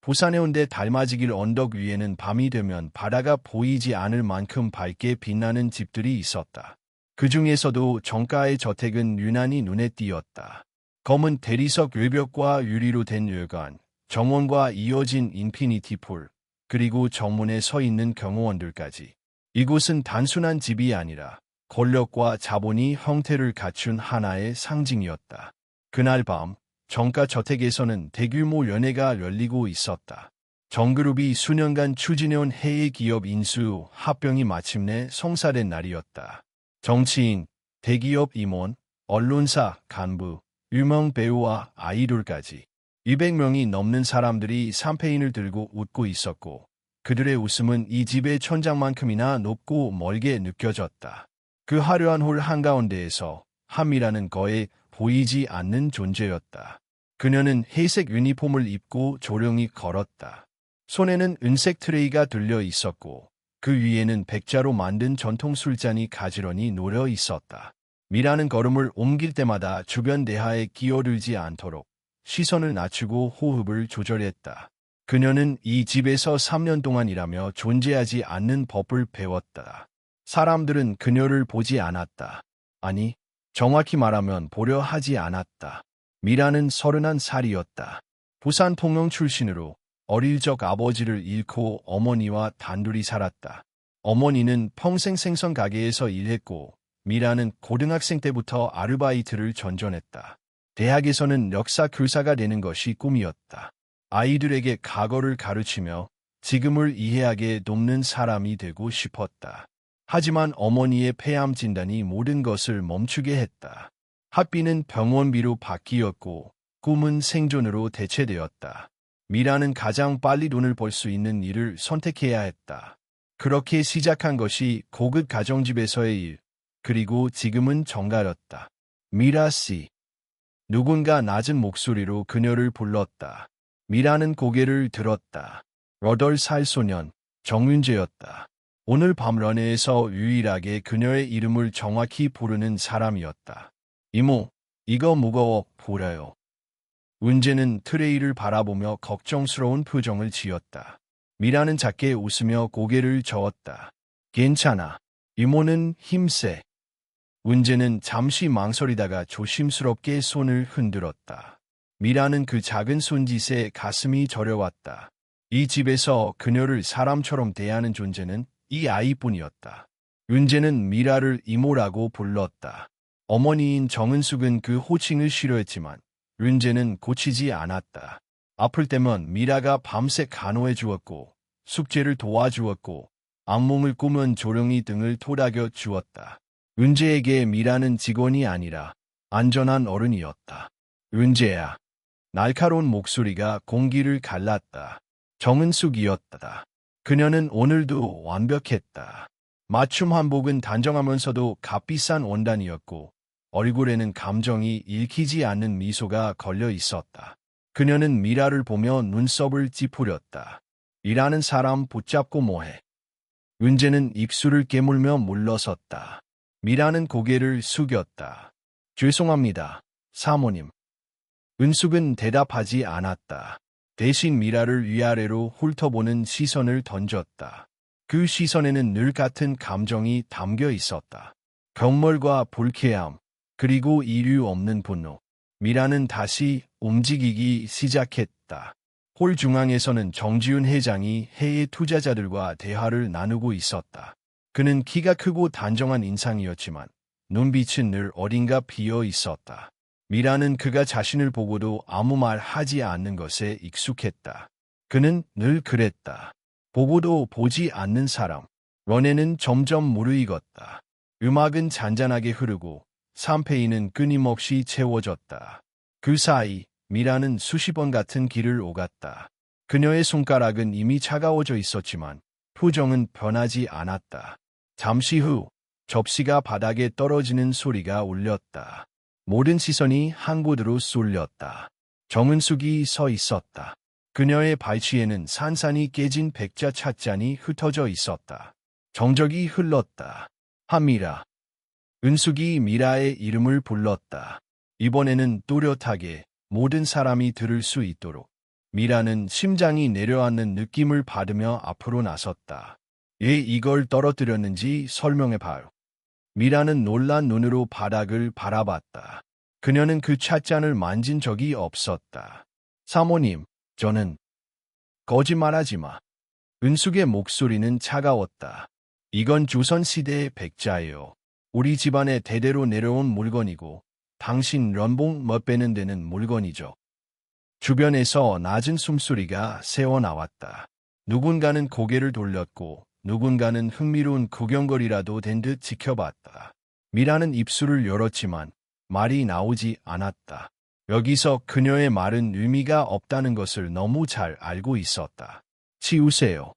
부산 해운대 달맞이길 언덕 위에는 밤이 되면 바다가 보이지 않을 만큼 밝게 빛나는 집들이 있었다. 그 중에서도 정가의 저택은 유난히 눈에 띄었다. 검은 대리석 외벽과 유리로 된 외관, 정원과 이어진 인피니티 풀, 그리고 정문에 서 있는 경호원들까지. 이곳은 단순한 집이 아니라 권력과 자본이 형태를 갖춘 하나의 상징이었다. 그날 밤, 정가 저택에서는 대규모 연회가 열리고 있었다. 정그룹이 수년간 추진해온 해외 기업 인수 합병이 마침내 성사된 날이었다. 정치인, 대기업 임원, 언론사 간부, 유명 배우와 아이돌까지 200명이 넘는 사람들이 샴페인을 들고 웃고 있었고 그들의 웃음은 이 집의 천장만큼이나 높고 멀게 느껴졌다. 그 화려한 홀 한가운데에서 한미라는 거에 보이지 않는 존재였다. 그녀는 회색 유니폼을 입고 조용히 걸었다. 손에는 은색 트레이가 들려 있었고 그 위에는 백자로 만든 전통 술잔이 가지런히 놓여 있었다. 미라는 걸음을 옮길 때마다 주변 대하에 끼어들지 않도록 시선을 낮추고 호흡을 조절했다. 그녀는 이 집에서 3년 동안 일하며 존재하지 않는 법을 배웠다. 사람들은 그녀를 보지 않았다. 아니, 정확히 말하면 보려 하지 않았다. 미라는 31살이었다. 부산 통영 출신으로 어릴 적 아버지를 잃고 어머니와 단둘이 살았다. 어머니는 평생 생선 가게에서 일했고 미라는 고등학생 때부터 아르바이트를 전전했다. 대학에서는 역사 교사가 되는 것이 꿈이었다. 아이들에게 과거를 가르치며 지금을 이해하게 돕는 사람이 되고 싶었다. 하지만 어머니의 폐암 진단이 모든 것을 멈추게 했다. 학비는 병원비로 바뀌었고 꿈은 생존으로 대체되었다. 미라는 가장 빨리 돈을 벌 수 있는 일을 선택해야 했다. 그렇게 시작한 것이 고급 가정집에서의 일, 그리고 지금은 정가였다. 미라 씨. 누군가 낮은 목소리로 그녀를 불렀다. 미라는 고개를 들었다. 8살 소년, 정윤재였다. 오늘 밤 런회에서 유일하게 그녀의 이름을 정확히 부르는 사람이었다. 이모, 이거 무거워 보여요. 은재는 트레이를 바라보며 걱정스러운 표정을 지었다. 미라는 작게 웃으며 고개를 저었다. 괜찮아. 이모는 힘세. 은재는 잠시 망설이다가 조심스럽게 손을 흔들었다. 미라는 그 작은 손짓에 가슴이 저려왔다. 이 집에서 그녀를 사람처럼 대하는 존재는 이 아이뿐이었다. 은재는 미라를 이모라고 불렀다. 어머니인 정은숙은 그 호칭을 싫어했지만 은재는 고치지 않았다. 아플 때면 미라가 밤새 간호해 주었고 숙제를 도와주었고 악몽을 꾸면 조용히 등을 토닥여 주었다. 은재에게 미라는 직원이 아니라 안전한 어른이었다. 은재야. 날카로운 목소리가 공기를 갈랐다. 정은숙이었다. 그녀는 오늘도 완벽했다. 맞춤 한복은 단정하면서도 값비싼 원단이었고 얼굴에는 감정이 읽히지 않는 미소가 걸려 있었다. 그녀는 미라를 보며 눈썹을 찌푸렸다. 일하는 사람 붙잡고 뭐해. 은재는 입술을 깨물며 물러섰다. 미라는 고개를 숙였다. 죄송합니다, 사모님. 은숙은 대답하지 않았다. 대신 미라를 위아래로 훑어보는 시선을 던졌다. 그 시선에는 늘 같은 감정이 담겨 있었다. 경멸과 불쾌함, 그리고 이유 없는 분노. 미라는 다시 움직이기 시작했다. 홀 중앙에서는 정지훈 회장이 해외 투자자들과 대화를 나누고 있었다. 그는 키가 크고 단정한 인상이었지만 눈빛은 늘 어딘가 비어 있었다. 미라는 그가 자신을 보고도 아무 말 하지 않는 것에 익숙했다. 그는 늘 그랬다. 보고도 보지 않는 사람. 런웨이는 점점 무르익었다. 음악은 잔잔하게 흐르고 샴페인은 끊임없이 채워졌다. 그 사이 미라는 수십 번 같은 길을 오갔다. 그녀의 손가락은 이미 차가워져 있었지만 표정은 변하지 않았다. 잠시 후 접시가 바닥에 떨어지는 소리가 울렸다. 모든 시선이 한 곳으로 쏠렸다. 정은숙이 서 있었다. 그녀의 발치에는 산산이 깨진 백자 찻잔이 흩어져 있었다. 정적이 흘렀다. 한미라. 은숙이 미라의 이름을 불렀다. 이번에는 또렷하게 모든 사람이 들을 수 있도록. 미라는 심장이 내려앉는 느낌을 받으며 앞으로 나섰다. 왜 이걸 떨어뜨렸는지 설명해봐요. 미라는 놀란 눈으로 바닥을 바라봤다. 그녀는 그 찻잔을 만진 적이 없었다. 사모님, 저는 거짓말하지 마. 은숙의 목소리는 차가웠다. 이건 조선시대의 백자예요. 우리 집안에 대대로 내려온 물건이고 당신 연봉 못 빼는 데는 물건이죠. 주변에서 낮은 숨소리가 새어나왔다. 누군가는 고개를 돌렸고 누군가는 흥미로운 구경거리라도 된 듯 지켜봤다. 미라는 입술을 열었지만 말이 나오지 않았다. 여기서 그녀의 말은 의미가 없다는 것을 너무 잘 알고 있었다. 치우세요.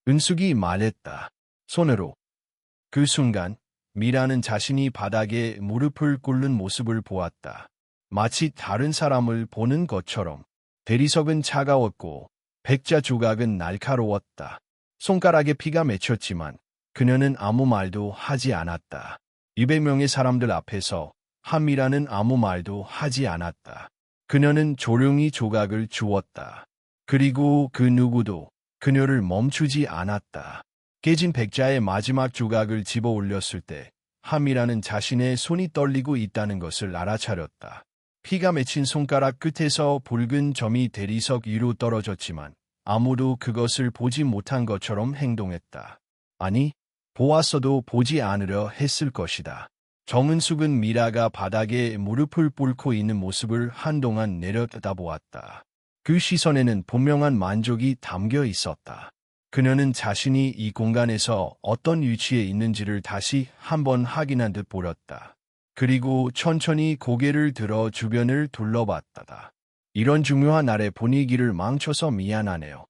은숙이 말했다. 손으로. 그 순간 미라는 자신이 바닥에 무릎을 꿇는 모습을 보았다. 마치 다른 사람을 보는 것처럼. 대리석은 차가웠고 백자 조각은 날카로웠다. 손가락에 피가 맺혔지만 그녀는 아무 말도 하지 않았다. 200명의 사람들 앞에서 한미라는 아무 말도 하지 않았다. 그녀는 조용히 조각을 주웠다. 그리고 그 누구도 그녀를 멈추지 않았다. 깨진 백자의 마지막 조각을 집어 올렸을 때 한미라는 자신의 손이 떨리고 있다는 것을 알아차렸다. 피가 맺힌 손가락 끝에서 붉은 점이 대리석 위로 떨어졌지만 아무도 그것을 보지 못한 것처럼 행동했다. 아니, 보았어도 보지 않으려 했을 것이다. 정은숙은 미라가 바닥에 무릎을 꿇고 있는 모습을 한동안 내려다보았다. 그 시선에는 분명한 만족이 담겨 있었다. 그녀는 자신이 이 공간에서 어떤 위치에 있는지를 다시 한번 확인한 듯 보였다. 그리고 천천히 고개를 들어 주변을 둘러봤다. 이런 중요한 날의 분위기를 망쳐서 미안하네요.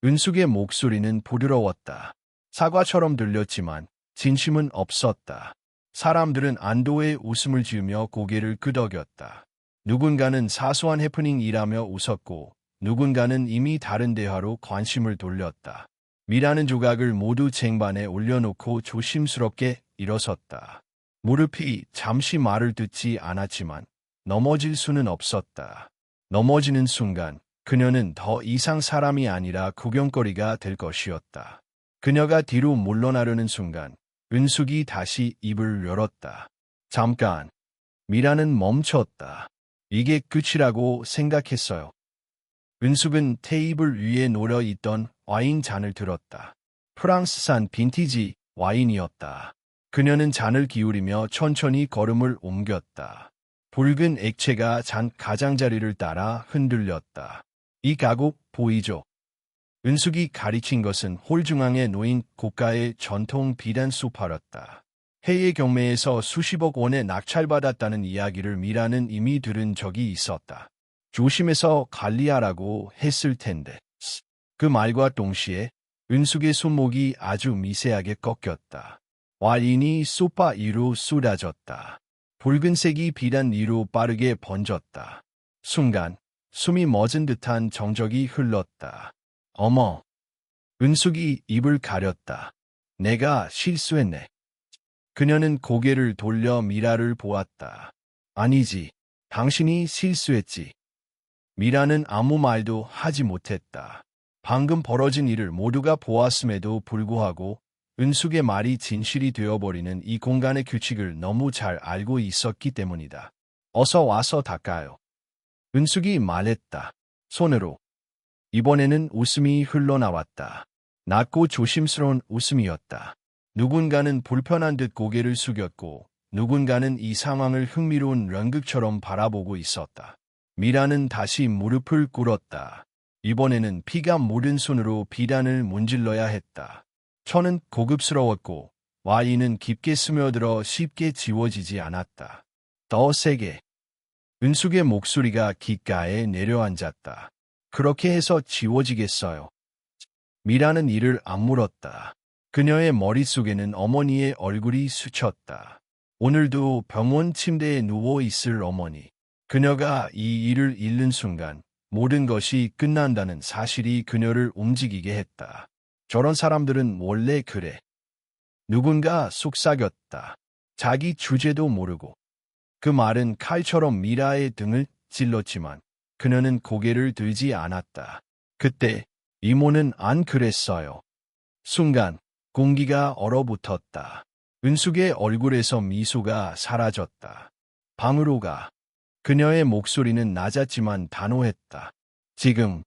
은숙의 목소리는 부드러웠다. 사과처럼 들렸지만 진심은 없었다. 사람들은 안도의 웃음을 지으며 고개를 끄덕였다. 누군가는 사소한 해프닝이라며 웃었고 누군가는 이미 다른 대화로 관심을 돌렸다. 미라는 조각을 모두 쟁반에 올려놓고 조심스럽게 일어섰다. 무릎이 잠시 말을 듣지 않았지만 넘어질 수는 없었다. 넘어지는 순간 그녀는 더 이상 사람이 아니라 구경거리가 될 것이었다. 그녀가 뒤로 물러나려는 순간 은숙이 다시 입을 열었다. 잠깐. 미라는 멈췄다. 이게 끝이라고 생각했어요. 은숙은 테이블 위에 놓여 있던 와인 잔을 들었다. 프랑스산 빈티지 와인이었다. 그녀는 잔을 기울이며 천천히 걸음을 옮겼다. 붉은 액체가 잔 가장자리를 따라 흔들렸다. 이 가곡 보이죠? 은숙이 가리킨 것은 홀 중앙에 놓인 고가의 전통 비단 소파였다. 해외 경매에서 수십억 원에 낙찰받았다는 이야기를 미라는 이미 들은 적이 있었다. 조심해서 관리하라고 했을 텐데. 그 말과 동시에 은숙의 손목이 아주 미세하게 꺾였다. 와인이 소파 위로 쏟아졌다. 붉은색이 비단 위로 빠르게 번졌다. 순간 숨이 멎은 듯한 정적이 흘렀다. 어머. 은숙이 입을 가렸다. 내가 실수했네. 그녀는 고개를 돌려 미라를 보았다. 아니지. 당신이 실수했지. 미라는 아무 말도 하지 못했다. 방금 벌어진 일을 모두가 보았음에도 불구하고 은숙의 말이 진실이 되어버리는 이 공간의 규칙을 너무 잘 알고 있었기 때문이다. 어서 와서 닦아요. 은숙이 말했다. 손으로. 이번에는 웃음이 흘러나왔다. 낮고 조심스러운 웃음이었다. 누군가는 불편한 듯 고개를 숙였고 누군가는 이 상황을 흥미로운 연극처럼 바라보고 있었다. 미라는 다시 무릎을 꿇었다. 이번에는 피가 묻은 손으로 비단을 문질러야 했다. 천은 고급스러웠고 와인은 깊게 스며들어 쉽게 지워지지 않았다. 더 세게. 은숙의 목소리가 귓가에 내려앉았다. 그렇게 해서 지워지겠어요. 미라는 이를 악물었다. 그녀의 머릿속에는 어머니의 얼굴이 스쳤다. 오늘도 병원 침대에 누워 있을 어머니. 그녀가 이 일을 잃는 순간 모든 것이 끝난다는 사실이 그녀를 움직이게 했다. 저런 사람들은 원래 그래. 누군가 속삭였다. 자기 주제도 모르고. 그 말은 칼처럼 미라의 등을 찔렀지만 그녀는 고개를 들지 않았다. 그때 이모는 안 그랬어요. 순간 공기가 얼어붙었다. 은숙의 얼굴에서 미소가 사라졌다. 방으로 가. 그녀의 목소리는 낮았지만 단호했다. 지금.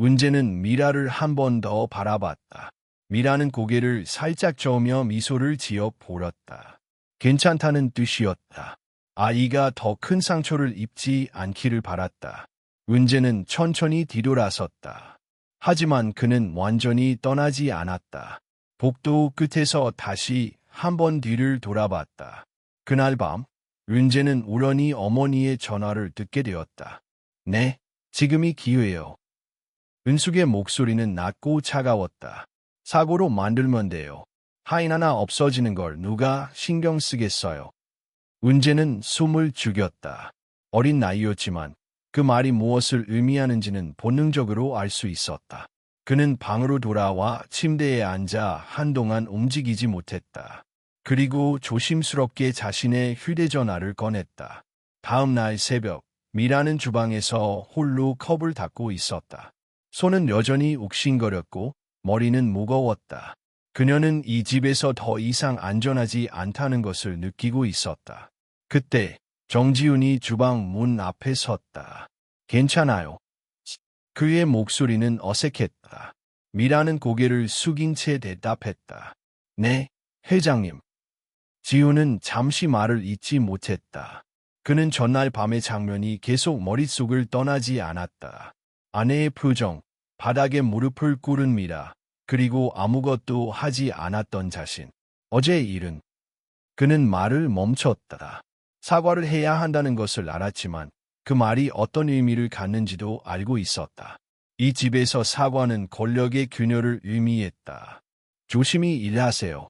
은재는 미라를 한 번 더 바라봤다. 미라는 고개를 살짝 저으며 미소를 지어 보였다. 괜찮다는 뜻이었다. 아이가 더 큰 상처를 입지 않기를 바랐다. 은재는 천천히 뒤돌아섰다. 하지만 그는 완전히 떠나지 않았다. 복도 끝에서 다시 한 번 뒤를 돌아봤다. 그날 밤, 은재는 우연히 어머니의 전화를 듣게 되었다. 네, 지금이 기회요. 은숙의 목소리는 낮고 차가웠다. 사고로 만들면 돼요. 하인 하나 없어지는 걸 누가 신경 쓰겠어요. 은재는 숨을 죽였다. 어린 나이였지만 그 말이 무엇을 의미하는지는 본능적으로 알 수 있었다. 그는 방으로 돌아와 침대에 앉아 한동안 움직이지 못했다. 그리고 조심스럽게 자신의 휴대전화를 꺼냈다. 다음 날 새벽, 미라는 주방에서 홀로 컵을 닦고 있었다. 손은 여전히 욱신거렸고 머리는 무거웠다. 그녀는 이 집에서 더 이상 안전하지 않다는 것을 느끼고 있었다. 그때 정지훈이 주방 문 앞에 섰다. 괜찮아요. 그의 목소리는 어색했다. 미라는 고개를 숙인 채 대답했다. 네, 회장님. 지훈은 잠시 말을 잇지 못했다. 그는 전날 밤의 장면이 계속 머릿속을 떠나지 않았다. 아내의 표정, 바닥에 무릎을 꿇은 미라, 그리고 아무것도 하지 않았던 자신. 어제의 일은. 그는 말을 멈췄다. 사과를 해야 한다는 것을 알았지만 그 말이 어떤 의미를 갖는지도 알고 있었다. 이 집에서 사과는 권력의 균열을 의미했다. 조심히 일하세요.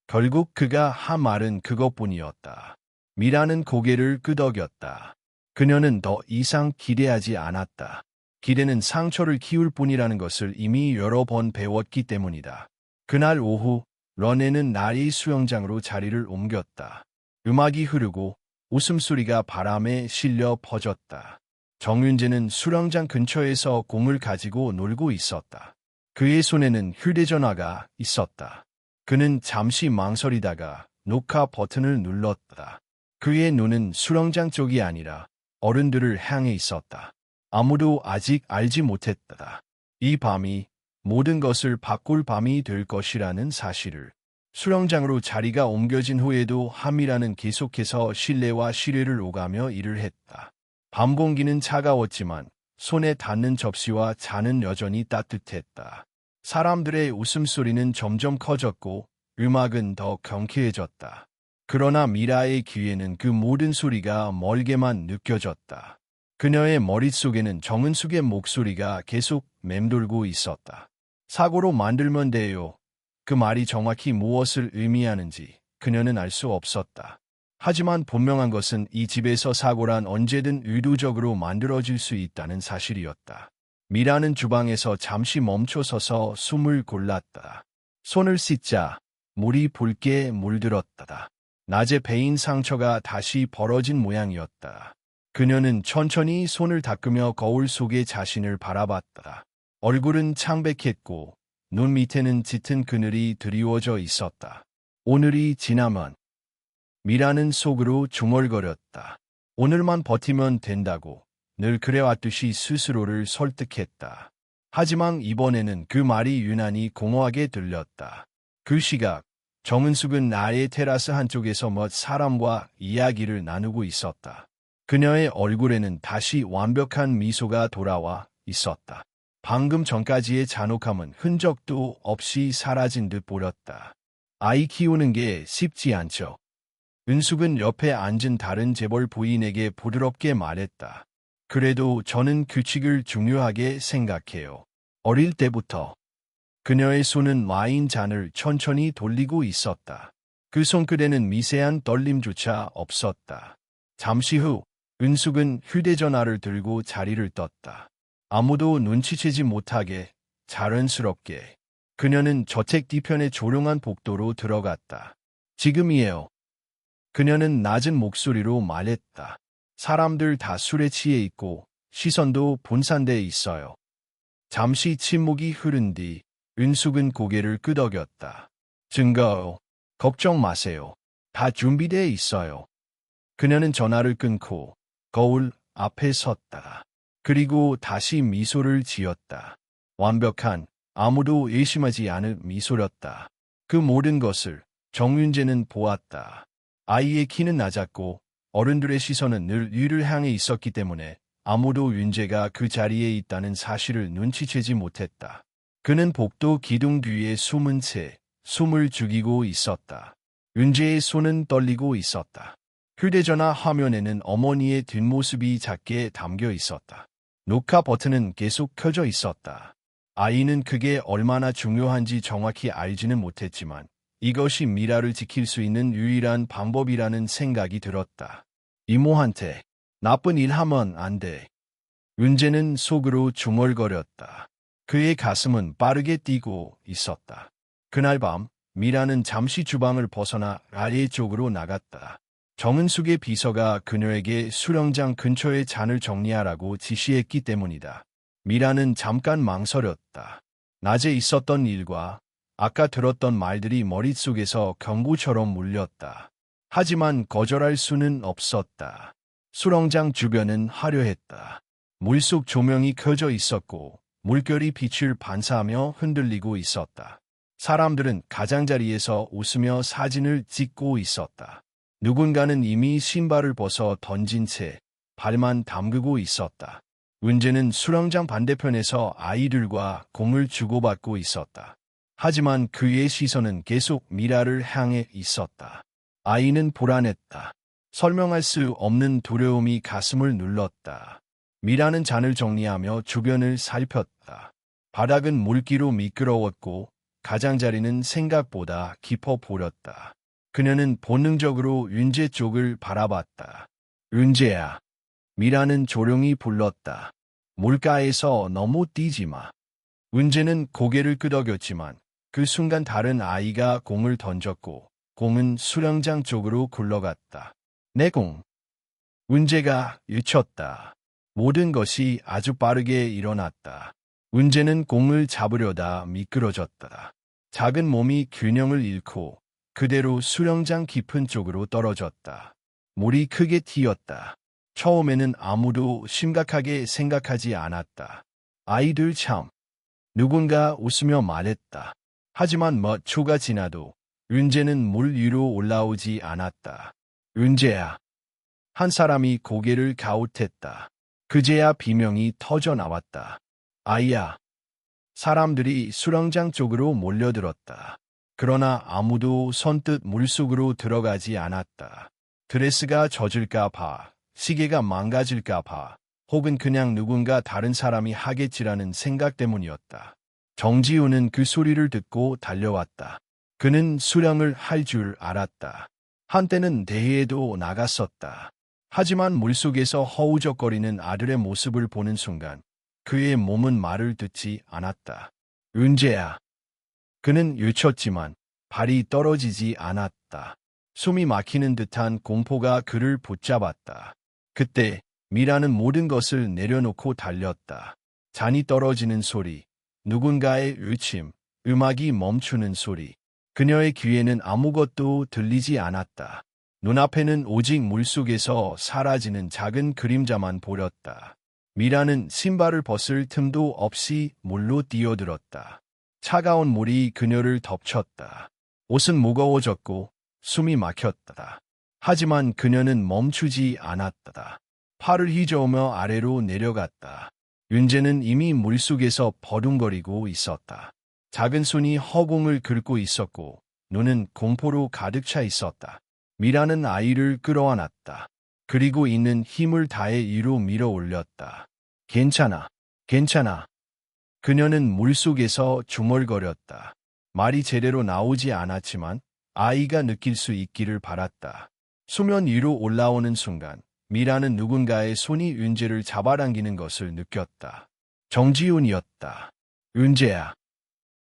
결국 그가 한 말은 그것뿐이었다. 미라는 고개를 끄덕였다. 그녀는 더 이상 기대하지 않았다. 기대는 상처를 키울 뿐이라는 것을 이미 여러 번 배웠기 때문이다. 그날 오후, 런네는 나리 수영장으로 자리를 옮겼다. 음악이 흐르고 웃음소리가 바람에 실려 퍼졌다. 정윤재는 수영장 근처에서 공을 가지고 놀고 있었다. 그의 손에는 휴대전화가 있었다. 그는 잠시 망설이다가 녹화 버튼을 눌렀다. 그의 눈은 수영장 쪽이 아니라 어른들을 향해 있었다. 아무도 아직 알지 못했다. 이 밤이 모든 것을 바꿀 밤이 될 것이라는 사실을. 수영장으로 자리가 옮겨진 후에도 하미라는 계속해서 실내와 실외를 오가며 일을 했다. 밤 공기는 차가웠지만 손에 닿는 접시와 잔은 여전히 따뜻했다. 사람들의 웃음소리는 점점 커졌고 음악은 더 경쾌해졌다. 그러나 미라의 귀에는 그 모든 소리가 멀게만 느껴졌다. 그녀의 머릿속에는 정은숙의 목소리가 계속 맴돌고 있었다. 사고로 만들면 돼요. 그 말이 정확히 무엇을 의미하는지 그녀는 알 수 없었다. 하지만 분명한 것은 이 집에서 사고란 언제든 의도적으로 만들어질 수 있다는 사실이었다. 미라는 주방에서 잠시 멈춰서서 숨을 골랐다. 손을 씻자 물이 붉게 물들었다. 낮에 베인 상처가 다시 벌어진 모양이었다. 그녀는 천천히 손을 닦으며 거울 속의 자신을 바라봤다. 얼굴은 창백했고 눈 밑에는 짙은 그늘이 드리워져 있었다. 오늘이 지나면 미라는 속으로 중얼거렸다. 오늘만 버티면 된다고 늘 그래왔듯이 스스로를 설득했다. 하지만 이번에는 그 말이 유난히 공허하게 들렸다. 그 시각 정은숙은 나의 테라스 한쪽에서 몇 사람과 이야기를 나누고 있었다. 그녀의 얼굴에는 다시 완벽한 미소가 돌아와 있었다. 방금 전까지의 잔혹함은 흔적도 없이 사라진 듯 보였다. 아이 키우는 게 쉽지 않죠. 은숙은 옆에 앉은 다른 재벌 부인에게 부드럽게 말했다. 그래도 저는 규칙을 중요하게 생각해요. 어릴 때부터. 그녀의 손은 와인 잔을 천천히 돌리고 있었다. 그 손끝에는 미세한 떨림조차 없었다. 잠시 후 은숙은 휴대전화를 들고 자리를 떴다. 아무도 눈치채지 못하게 자연스럽게 그녀는 저택 뒤편의 조용한 복도로 들어갔다. 지금이에요. 그녀는 낮은 목소리로 말했다. 사람들 다 술에 취해 있고 시선도 분산돼 있어요. 잠시 침묵이 흐른 뒤 은숙은 고개를 끄덕였다. 증거요. 걱정 마세요. 다 준비돼 있어요. 그녀는 전화를 끊고 거울 앞에 섰다. 그리고 다시 미소를 지었다. 완벽한, 아무도 의심하지 않을 미소였다. 그 모든 것을 정윤재는 보았다. 아이의 키는 낮았고 어른들의 시선은 늘 위를 향해 있었기 때문에 아무도 윤재가 그 자리에 있다는 사실을 눈치채지 못했다. 그는 복도 기둥 뒤에 숨은 채 숨을 죽이고 있었다. 윤재의 손은 떨리고 있었다. 휴대전화 화면에는 어머니의 뒷모습이 작게 담겨 있었다. 녹화 버튼은 계속 켜져 있었다. 아이는 그게 얼마나 중요한지 정확히 알지는 못했지만 이것이 미라를 지킬 수 있는 유일한 방법이라는 생각이 들었다. 이모한테 나쁜 일 하면 안 돼. 윤재는 속으로 중얼거렸다. 그의 가슴은 빠르게 뛰고 있었다. 그날 밤 미라는 잠시 주방을 벗어나 아래쪽으로 나갔다. 정은숙의 비서가 그녀에게 수령장 근처에 잔을 정리하라고 지시했기 때문이다. 미라는 잠깐 망설였다. 낮에 있었던 일과 아까 들었던 말들이 머릿속에서 경고처럼 울렸다. 하지만 거절할 수는 없었다. 수렁장 주변은 화려했다. 물속 조명이 켜져 있었고 물결이 빛을 반사하며 흔들리고 있었다. 사람들은 가장자리에서 웃으며 사진을 찍고 있었다. 누군가는 이미 신발을 벗어 던진 채 발만 담그고 있었다. 은재는 수렁장 반대편에서 아이들과 공을 주고받고 있었다. 하지만 그의 시선은 계속 미라를 향해 있었다. 아이는 불안했다. 설명할 수 없는 두려움이 가슴을 눌렀다. 미라는 잔을 정리하며 주변을 살폈다. 바닥은 물기로 미끄러웠고 가장자리는 생각보다 깊어 보였다. 그녀는 본능적으로 윤재 쪽을 바라봤다. 윤재야. 미라는 조용히 불렀다. 물가에서 너무 뛰지 마. 윤재는 고개를 끄덕였지만 그 순간 다른 아이가 공을 던졌고 공은 수령장 쪽으로 굴러갔다. 내 공. 윤재가 유쳤다. 모든 것이 아주 빠르게 일어났다. 윤재는 공을 잡으려다 미끄러졌다. 작은 몸이 균형을 잃고 그대로 수령장 깊은 쪽으로 떨어졌다. 물이 크게 튀었다. 처음에는 아무도 심각하게 생각하지 않았다. 아이들 참. 누군가 웃으며 말했다. 하지만 몇 초가 지나도 윤재는 물 위로 올라오지 않았다. 윤재야. 한 사람이 고개를 갸웃했다. 그제야 비명이 터져 나왔다. 아이야. 사람들이 수렁장 쪽으로 몰려들었다. 그러나 아무도 선뜻 물속으로 들어가지 않았다. 드레스가 젖을까 봐, 시계가 망가질까 봐, 혹은 그냥 누군가 다른 사람이 하겠지라는 생각 때문이었다. 정지우는 그 소리를 듣고 달려왔다. 그는 수령을 할 줄 알았다. 한때는 대회에도 나갔었다. 하지만 물속에서 허우적거리는 아들의 모습을 보는 순간 그의 몸은 말을 듣지 않았다. 은재야. 그는 유쳤지만 발이 떨어지지 않았다. 숨이 막히는 듯한 공포가 그를 붙잡았다. 그때 미라는 모든 것을 내려놓고 달렸다. 잔이 떨어지는 소리, 누군가의 의침, 음악이 멈추는 소리. 그녀의 귀에는 아무것도 들리지 않았다. 눈앞에는 오직 물속에서 사라지는 작은 그림자만 보였다. 미라는 신발을 벗을 틈도 없이 물로 뛰어들었다. 차가운 물이 그녀를 덮쳤다. 옷은 무거워졌고 숨이 막혔다. 하지만 그녀는 멈추지 않았다. 팔을 휘저으며 아래로 내려갔다. 윤재는 이미 물속에서 버둥거리고 있었다. 작은 손이 허공을 긁고 있었고 눈은 공포로 가득 차 있었다. 미라는 아이를 끌어안았다. 그리고 있는 힘을 다해 위로 밀어 올렸다. 괜찮아, 괜찮아. 그녀는 물속에서 중얼거렸다. 말이 제대로 나오지 않았지만 아이가 느낄 수 있기를 바랐다. 수면 위로 올라오는 순간 미라는 누군가의 손이 윤재를 잡아당기는 것을 느꼈다. 정지훈이었다. 윤재야.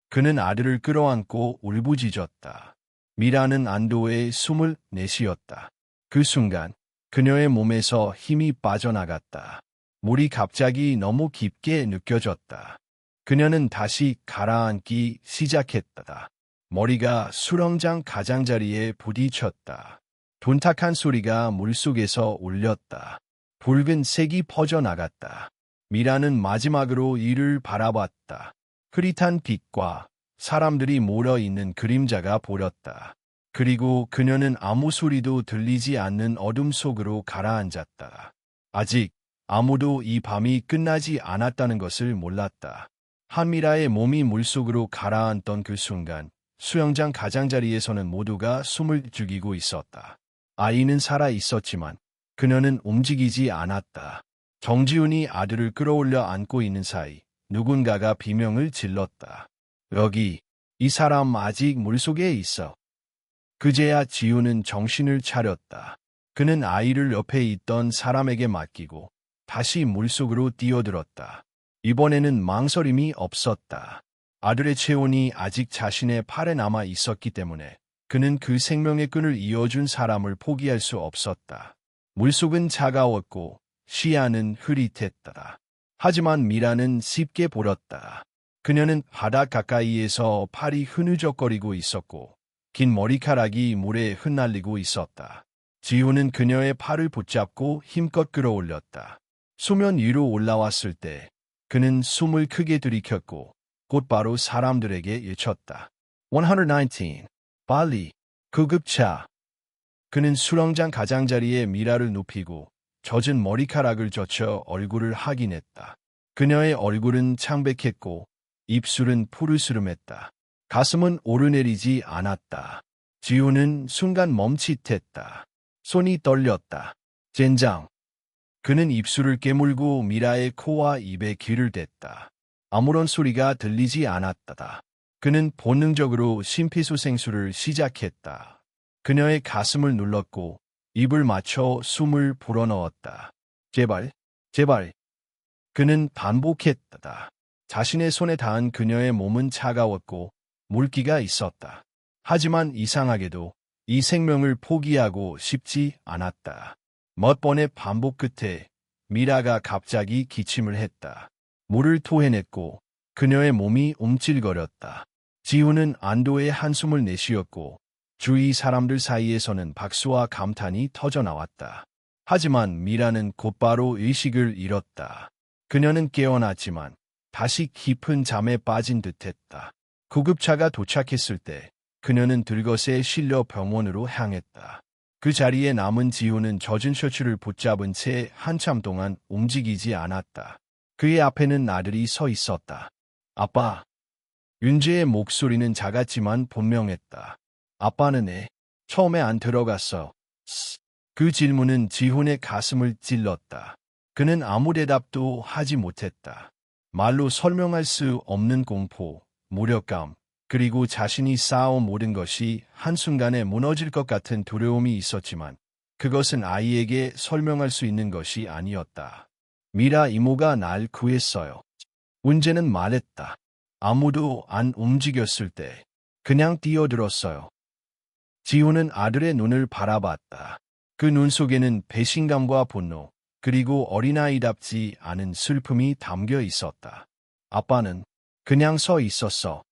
그는 아들을 끌어안고 울부짖었다. 미라는 안도의 숨을 내쉬었다. 그 순간 그녀의 몸에서 힘이 빠져나갔다. 물이 갑자기 너무 깊게 느껴졌다. 그녀는 다시 가라앉기 시작했다. 머리가 수렁장 가장자리에 부딪혔다. 둔탁한 소리가 물속에서 울렸다. 붉은 색이 퍼져나갔다. 미라는 마지막으로 이를 바라봤다. 흐릿한 빛과 사람들이 몰려있는 그림자가 보였다. 그리고 그녀는 아무 소리도 들리지 않는 어둠 속으로 가라앉았다. 아직 아무도 이 밤이 끝나지 않았다는 것을 몰랐다. 한미라의 몸이 물속으로 가라앉던 그 순간 수영장 가장자리에서는 모두가 숨을 죽이고 있었다. 아이는 살아 있었지만 그녀는 움직이지 않았다. 정지훈이 아들을 끌어올려 안고 있는 사이 누군가가 비명을 질렀다. 여기, 이 사람 아직 물속에 있어. 그제야 지훈은 정신을 차렸다. 그는 아이를 옆에 있던 사람에게 맡기고 다시 물속으로 뛰어들었다. 이번에는 망설임이 없었다. 아들의 체온이 아직 자신의 팔에 남아 있었기 때문에 그는 그 생명의 끈을 이어준 사람을 포기할 수 없었다. 물속은 차가웠고 시야는 흐릿했다. 하지만 미라는 쉽게 보렸다. 그녀는 바다 가까이에서 팔이 흐느적거리고 있었고 긴 머리카락이 물에 흩날리고 있었다. 지훈은 그녀의 팔을 붙잡고 힘껏 끌어올렸다. 수면 위로 올라왔을 때 그는 숨을 크게 들이켰고 곧바로 사람들에게 외쳤다. 119. 빨리. 구급차. 그는 수렁장 가장자리에 미라를 눕히고 젖은 머리카락을 젖혀 얼굴을 확인했다. 그녀의 얼굴은 창백했고 입술은 푸르스름했다. 가슴은 오르내리지 않았다. 지훈은 순간 멈칫했다. 손이 떨렸다. 젠장. 그는 입술을 깨물고 미라의 코와 입에 귀를 댔다. 아무런 소리가 들리지 않았다. 그는 본능적으로 심폐소생술을 시작했다. 그녀의 가슴을 눌렀고 입을 맞춰 숨을 불어넣었다. 제발, 제발. 그는 반복했다. 자신의 손에 닿은 그녀의 몸은 차가웠고 물기가 있었다. 하지만 이상하게도 이 생명을 포기하고 싶지 않았다. 몇 번의 반복 끝에 미라가 갑자기 기침을 했다. 물을 토해냈고 그녀의 몸이 움찔거렸다. 지훈은 안도의 한숨을 내쉬었고 주위 사람들 사이에서는 박수와 감탄이 터져나왔다. 하지만 미라는 곧바로 의식을 잃었다. 그녀는 깨어났지만 다시 깊은 잠에 빠진 듯했다. 구급차가 도착했을 때 그녀는 들것에 실려 병원으로 향했다. 그 자리에 남은 지훈은 젖은 셔츠를 붙잡은 채 한참 동안 움직이지 않았다. 그의 앞에는 아들이 서 있었다. 아빠. 윤재의 목소리는 작았지만 분명했다. 아빠는 처음에 안 들어갔어. 그 질문은 지훈의 가슴을 찔렀다. 그는 아무 대답도 하지 못했다. 말로 설명할 수 없는 공포, 무력감, 그리고 자신이 쌓아온 모든 것이 한순간에 무너질 것 같은 두려움이 있었지만 그것은 아이에게 설명할 수 있는 것이 아니었다. 미라 이모가 날 구했어요. 문제는 말했다. 아무도 안 움직였을 때 그냥 뛰어들었어요. 지훈은 아들의 눈을 바라봤다. 그 눈 속에는 배신감과 분노, 그리고 어린아이답지 않은 슬픔이 담겨 있었다. 아빠는 그냥 서 있었어.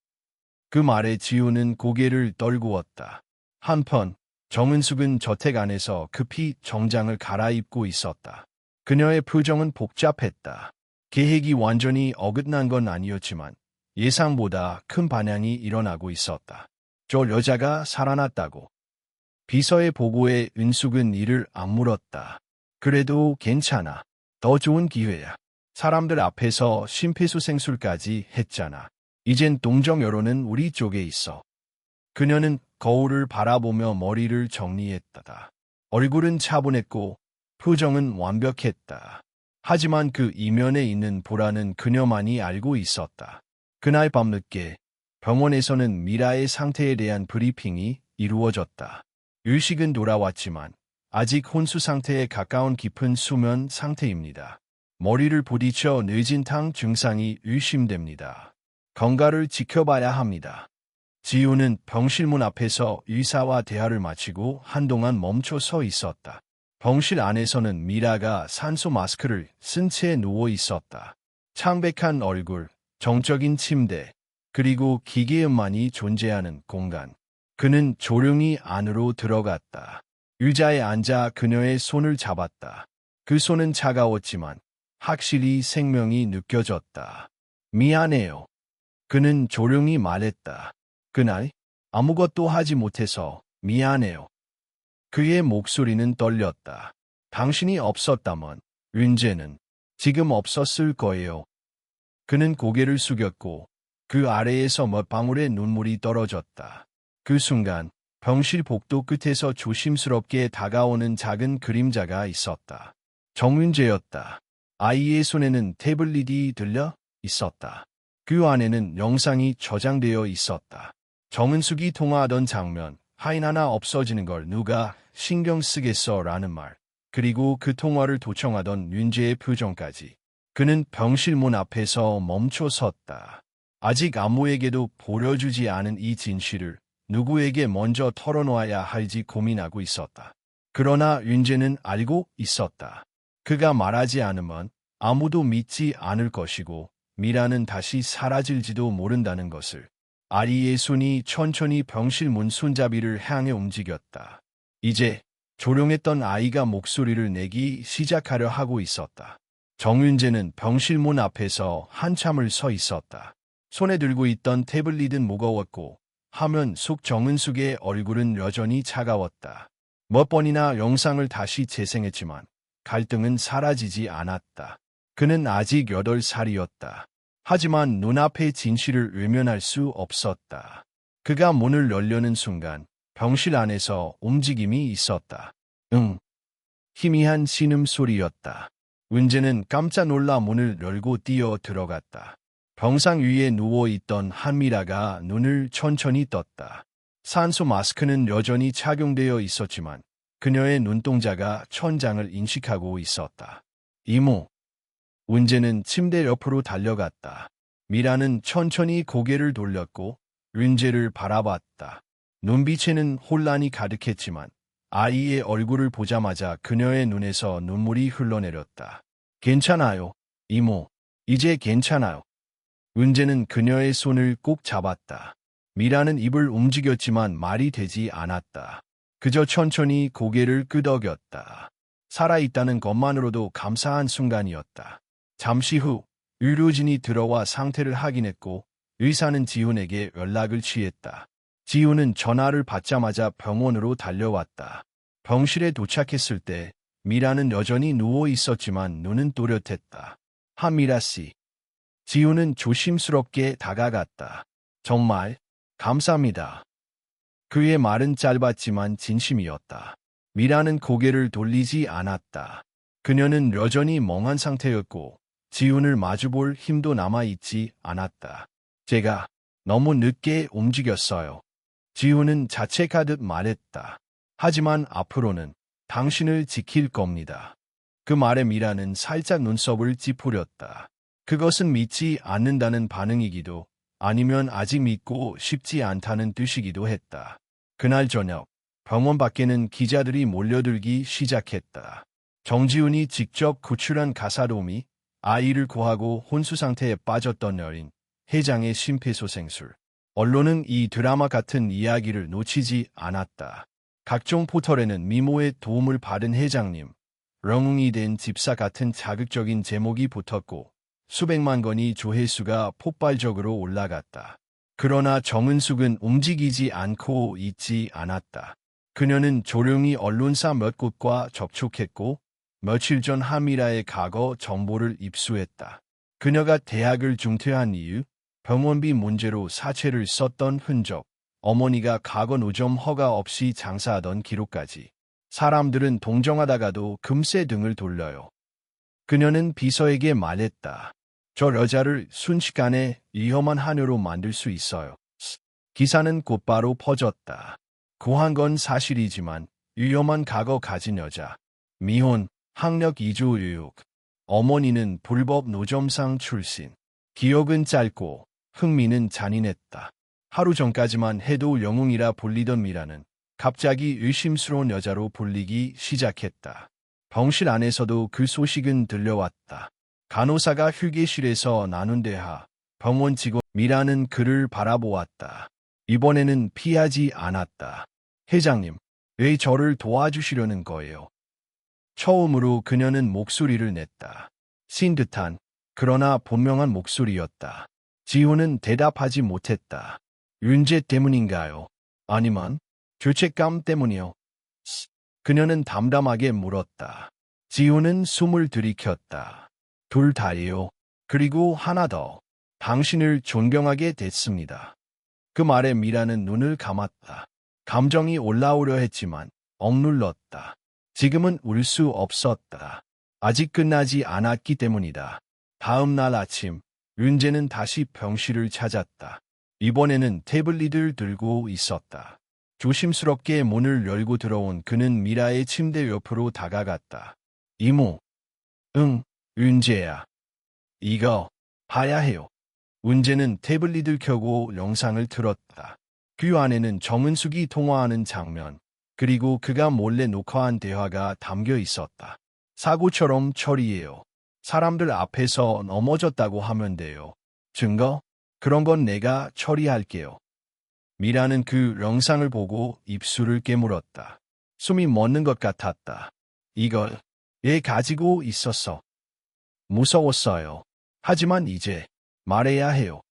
그 말에 지훈은 고개를 떨구었다. 한편 정은숙은 저택 안에서 급히 정장을 갈아입고 있었다. 그녀의 표정은 복잡했다. 계획이 완전히 어긋난 건 아니었지만 예상보다 큰 반향이 일어나고 있었다. 저 여자가 살아났다고. 비서의 보고에 은숙은 이를 안 물었다. 그래도 괜찮아. 더 좋은 기회야. 사람들 앞에서 심폐소생술까지 했잖아. 이젠 동정 여론은 우리 쪽에 있어. 그녀는 거울을 바라보며 머리를 정리했다. 얼굴은 차분했고 표정은 완벽했다. 하지만 그 이면에 있는 보라는 그녀만이 알고 있었다. 그날 밤늦게 병원에서는 미라의 상태에 대한 브리핑이 이루어졌다. 의식은 돌아왔지만 아직 혼수 상태에 가까운 깊은 수면 상태입니다. 머리를 부딪혀 뇌진탕 증상이 의심됩니다. 건강을 지켜봐야 합니다. 지훈은 병실문 앞에서 의사와 대화를 마치고 한동안 멈춰 서 있었다. 병실 안에서는 미라가 산소 마스크를 쓴 채 누워 있었다. 창백한 얼굴, 정적인 침대, 그리고 기계음만이 존재하는 공간. 그는 조용히 안으로 들어갔다. 의자에 앉아 그녀의 손을 잡았다. 그 손은 차가웠지만 확실히 생명이 느껴졌다. 미안해요. 그는 조용히 말했다. 그날 아무것도 하지 못해서 미안해요. 그의 목소리는 떨렸다. 당신이 없었다면 윤재는 지금 없었을 거예요. 그는 고개를 숙였고 그 아래에서 몇 방울의 눈물이 떨어졌다. 그 순간 병실 복도 끝에서 조심스럽게 다가오는 작은 그림자가 있었다. 정윤재였다. 아이의 손에는 태블릿이 들려 있었다. 그 안에는 영상이 저장되어 있었다. 정은숙이 통화하던 장면, 하인 하나 없어지는 걸 누가 신경 쓰겠어 라는 말, 그리고 그 통화를 도청하던 윤재의 표정까지. 그는 병실 문 앞에서 멈춰 섰다. 아직 아무에게도 보여주지 않은 이 진실을 누구에게 먼저 털어놓아야 할지 고민하고 있었다. 그러나 윤재는 알고 있었다. 그가 말하지 않으면 아무도 믿지 않을 것이고 미라는 다시 사라질지도 모른다는 것을. 아리의 손이 천천히 병실 문 손잡이를 향해 움직였다. 이제 조용했던 아이가 목소리를 내기 시작하려 하고 있었다. 정윤재는 병실 문 앞에서 한참을 서 있었다. 손에 들고 있던 태블릿은 무거웠고 화면 속 정은숙의 얼굴은 여전히 차가웠다. 몇 번이나 영상을 다시 재생했지만 갈등은 사라지지 않았다. 그는 아직 8살이었다. 하지만 눈앞의 진실을 외면할 수 없었다. 그가 문을 열려는 순간 병실 안에서 움직임이 있었다. 응. 희미한 신음소리였다. 은재는 깜짝 놀라 문을 열고 뛰어 들어갔다. 병상 위에 누워있던 한미라가 눈을 천천히 떴다. 산소 마스크는 여전히 착용되어 있었지만 그녀의 눈동자가 천장을 인식하고 있었다. 이모. 은재는 침대 옆으로 달려갔다. 미라는 천천히 고개를 돌렸고 은재를 바라봤다. 눈빛에는 혼란이 가득했지만 아이의 얼굴을 보자마자 그녀의 눈에서 눈물이 흘러내렸다. 괜찮아요, 이모. 이제 괜찮아요. 은재는 그녀의 손을 꼭 잡았다. 미라는 입을 움직였지만 말이 되지 않았다. 그저 천천히 고개를 끄덕였다. 살아있다는 것만으로도 감사한 순간이었다. 잠시 후 의료진이 들어와 상태를 확인했고 의사는 지훈에게 연락을 취했다. 지훈은 전화를 받자마자 병원으로 달려왔다. 병실에 도착했을 때 미라는 여전히 누워 있었지만 눈은 또렷했다. 한미라 씨. 지훈은 조심스럽게 다가갔다. 정말 감사합니다. 그의 말은 짧았지만 진심이었다. 미라는 고개를 돌리지 않았다. 그녀는 여전히 멍한 상태였고 지훈을 마주볼 힘도 남아있지 않았다. 제가 너무 늦게 움직였어요. 지훈은 자책하듯 말했다. 하지만 앞으로는 당신을 지킬 겁니다. 그 말에 미라는 살짝 눈썹을 찌푸렸다. 그것은 믿지 않는다는 반응이기도 아니면 아직 믿고 싶지 않다는 뜻이기도 했다. 그날 저녁 병원 밖에는 기자들이 몰려들기 시작했다. 정지훈이 직접 구출한 가사로움이 아이를 구하고 혼수 상태에 빠졌던 여인, 회장의 심폐소생술. 언론은 이 드라마 같은 이야기를 놓치지 않았다. 각종 포털에는 미모의 도움을 받은 회장님, 영웅이 된 집사 같은 자극적인 제목이 붙었고 수백만 건의 조회수가 폭발적으로 올라갔다. 그러나 정은숙은 움직이지 않고 있지 않았다. 그녀는 조용히 언론사 몇 곳과 접촉했고 며칠 전 한미라의 과거 정보를 입수했다. 그녀가 대학을 중퇴한 이유, 병원비 문제로 사채를 썼던 흔적, 어머니가 과거 노점 허가 없이 장사하던 기록까지. 사람들은 동정하다가도 금세 등을 돌려요. 그녀는 비서에게 말했다. 저 여자를 순식간에 위험한 하녀로 만들 수 있어요. 기사는 곧바로 퍼졌다. 고한 건 사실이지만 위험한 과거 가진 여자. 미혼, 학력 이주 의혹. 어머니는 불법 노점상 출신. 기억은 짧고 흥미는 잔인했다. 하루 전까지만 해도 영웅이라 불리던 미라는 갑자기 의심스러운 여자로 불리기 시작했다. 병실 안에서도 그 소식은 들려왔다. 간호사가 휴게실에서 나눈 대화, 병원 직원 미라는 그를 바라보았다. 이번에는 피하지 않았다. 회장님, 왜 저를 도와주시려는 거예요? 처음으로 그녀는 목소리를 냈다. 신 듯한, 그러나 분명한 목소리였다. 지호는 대답하지 못했다. 윤재 때문인가요? 아니면 죄책감 때문이요? 그녀는 담담하게 물었다. 지호는 숨을 들이켰다. 둘 다예요. 그리고 하나 더. 당신을 존경하게 됐습니다. 그 말에 미라는 눈을 감았다. 감정이 올라오려 했지만 억눌렀다. 지금은 울 수 없었다. 아직 끝나지 않았기 때문이다. 다음 날 아침, 윤재는 다시 병실을 찾았다. 이번에는 태블릿을 들고 있었다. 조심스럽게 문을 열고 들어온 그는 미라의 침대 옆으로 다가갔다. 이모. 응, 윤재야. 이거 봐야 해요. 윤재는 태블릿을 켜고 영상을 틀었다. 그 안에는 정은숙이 통화하는 장면, 그리고 그가 몰래 녹화한 대화가 담겨 있었다. 사고처럼 처리해요. 사람들 앞에서 넘어졌다고 하면 돼요. 증거? 그런 건 내가 처리할게요. 미라는 그 영상을 보고 입술을 깨물었다. 숨이 멎는 것 같았다. 이걸 얘 가지고 있었어. 무서웠어요. 하지만 이제 말해야 해요.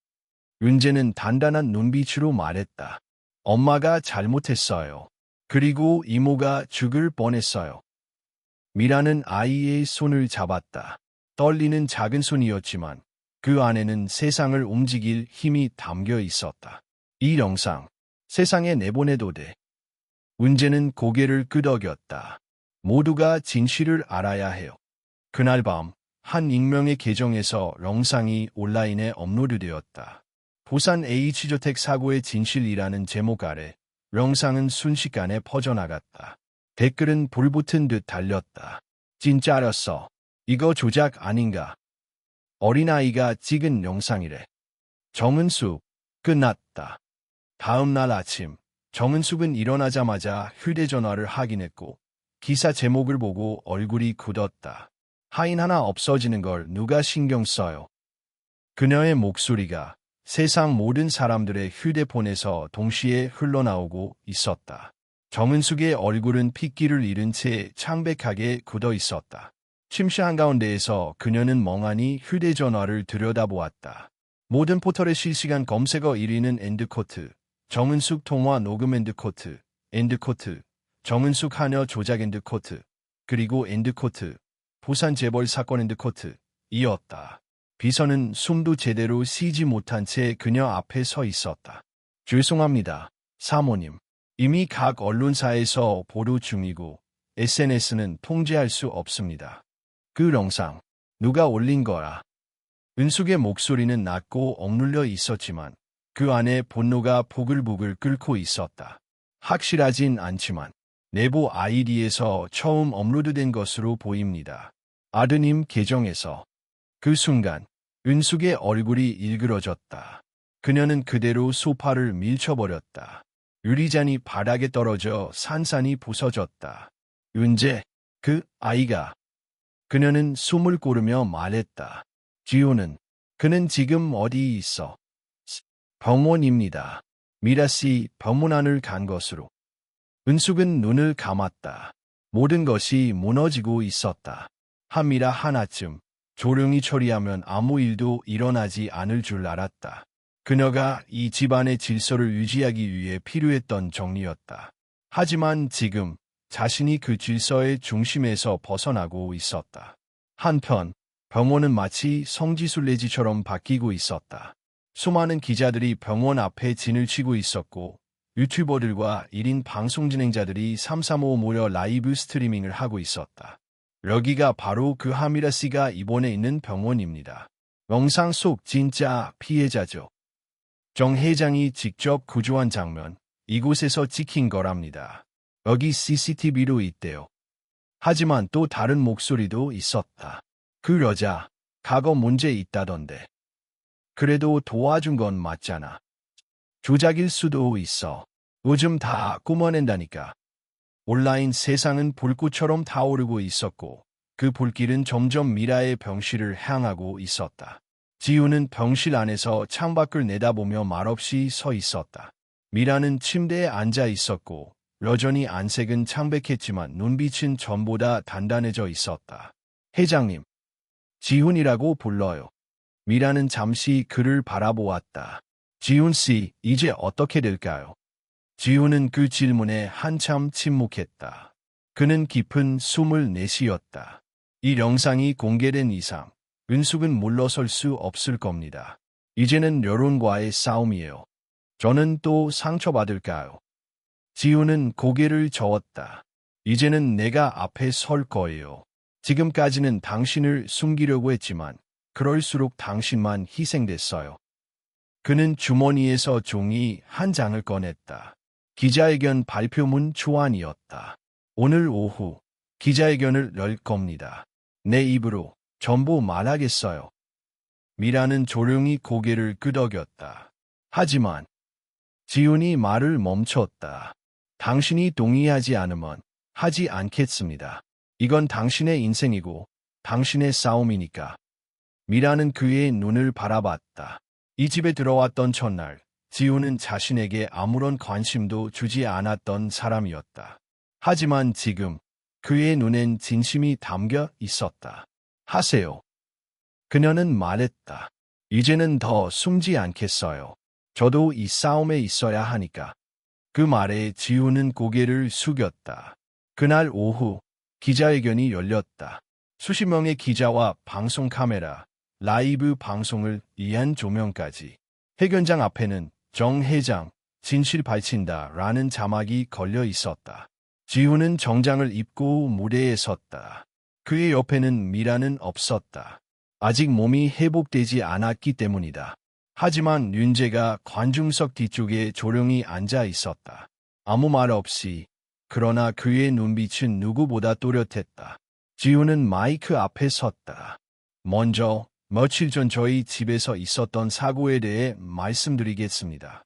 윤재는 단단한 눈빛으로 말했다. 엄마가 잘못했어요. 그리고 이모가 죽을 뻔했어요. 미라는 아이의 손을 잡았다. 떨리는 작은 손이었지만 그 안에는 세상을 움직일 힘이 담겨 있었다. 이 영상, 세상에 내보내도 돼. 윤재는 고개를 끄덕였다. 모두가 진실을 알아야 해요. 그날 밤, 한 익명의 계정에서 영상이 온라인에 업로드되었다. 부산 H저택 사고의 진실이라는 제목 아래 영상은 순식간에 퍼져나갔다. 댓글은 불붙은 듯 달렸다. 진짜였어. 이거 조작 아닌가? 어린아이가 찍은 영상이래. 정은숙, 끝났다. 다음 날 아침, 정은숙은 일어나자마자 휴대전화를 확인했고 기사 제목을 보고 얼굴이 굳었다. 하인 하나 없어지는 걸 누가 신경 써요? 그녀의 목소리가 세상 모든 사람들의 휴대폰에서 동시에 흘러나오고 있었다. 정은숙의 얼굴은 핏기를 잃은 채 창백하게 굳어 있었다. 침실 한가운데에서 그녀는 멍하니 휴대전화를 들여다보았다. 모든 포털의 실시간 검색어 1위는 엔드코트, 정은숙 통화 녹음 엔드코트, 정은숙 하녀 조작 엔드코트, 그리고 엔드코트, 부산 재벌 사건 엔드코트, 이었다. 비서는 숨도 제대로 쉬지 못한 채 그녀 앞에 서 있었다. 죄송합니다, 사모님. 이미 각 언론사에서 보도 중이고 SNS는 통제할 수 없습니다. 그 영상, 누가 올린 거야? 은숙의 목소리는 낮고 억눌려 있었지만 그 안에 분노가 보글보글 끓고 있었다. 확실하진 않지만 내부 아이디에서 처음 업로드된 것으로 보입니다. 아드님 계정에서. 그 순간 은숙의 얼굴이 일그러졌다. 그녀는 그대로 소파를 밀쳐버렸다. 유리잔이 바닥에 떨어져 산산이 부서졌다. 윤재, 그 아이가. 그녀는 숨을 고르며 말했다. 지호는, 그는 지금 어디 있어? 병원입니다. 미라씨 병원 안을 간 것으로. 은숙은 눈을 감았다. 모든 것이 무너지고 있었다. 한미라 하나쯤 조용히 처리하면 아무 일도 일어나지 않을 줄 알았다. 그녀가 이 집안의 질서를 유지하기 위해 필요했던 정리였다. 하지만 지금 자신이 그 질서의 중심에서 벗어나고 있었다. 한편 병원은 마치 성지순례지처럼 바뀌고 있었다. 수많은 기자들이 병원 앞에 진을 치고 있었고 유튜버들과 1인 방송 진행자들이 삼삼오오 모여 라이브 스트리밍을 하고 있었다. 여기가 바로 그 하미라 씨가 입원해 있는 병원입니다. 영상 속 진짜 피해자죠. 정 회장이 직접 구조한 장면, 이곳에서 찍힌 거랍니다. 여기 CCTV로 있대요. 하지만 또 다른 목소리도 있었다. 그 여자, 과거 문제 있다던데. 그래도 도와준 건 맞잖아. 조작일 수도 있어. 요즘 다 꾸며낸다니까. 온라인 세상은 불꽃처럼 타오르고 있었고 그 불길은 점점 미라의 병실을 향하고 있었다. 지우는 병실 안에서 창밖을 내다보며 말없이 서 있었다. 미라는 침대에 앉아 있었고 여전히 안색은 창백했지만 눈빛은 전보다 단단해져 있었다. 회장님, 지훈이라고 불러요. 미라는 잠시 그를 바라보았다. 지훈 씨, 이제 어떻게 될까요? 지훈은 그 질문에 한참 침묵했다. 그는 깊은 숨을 내쉬었다. 이 영상이 공개된 이상 은숙은 물러설 수 없을 겁니다. 이제는 여론과의 싸움이에요. 저는 또 상처받을까요? 지훈은 고개를 저었다. 이제는 내가 앞에 설 거예요. 지금까지는 당신을 숨기려고 했지만 그럴수록 당신만 희생됐어요. 그는 주머니에서 종이 한 장을 꺼냈다. 기자회견 발표문 초안이었다. 오늘 오후 기자회견을 열 겁니다. 내 입으로 전부 말하겠어요. 미라는 조용히 고개를 끄덕였다. 하지만 지훈이 말을 멈췄다. 당신이 동의하지 않으면 하지 않겠습니다. 이건 당신의 인생이고 당신의 싸움이니까. 미라는 그의 눈을 바라봤다. 이 집에 들어왔던 첫날, 지훈은 자신에게 아무런 관심도 주지 않았던 사람이었다. 하지만 지금 그의 눈엔 진심이 담겨 있었다. 하세요. 그녀는 말했다. 이제는 더 숨지 않겠어요. 저도 이 싸움에 있어야 하니까. 그 말에 지훈은 고개를 숙였다. 그날 오후 기자회견이 열렸다. 수십 명의 기자와 방송 카메라, 라이브 방송을 위한 조명까지. 회견장 앞에는 정 회장, 진실 밝힌다 라는 자막이 걸려 있었다. 지훈은 정장을 입고 무대에 섰다. 그의 옆에는 미라는 없었다. 아직 몸이 회복되지 않았기 때문이다. 하지만 윤재가 관중석 뒤쪽에 조용히 앉아 있었다. 아무 말 없이. 그러나 그의 눈빛은 누구보다 또렷했다. 지훈은 마이크 앞에 섰다. 먼저 며칠 전 저희 집에서 있었던 사고에 대해 말씀드리겠습니다.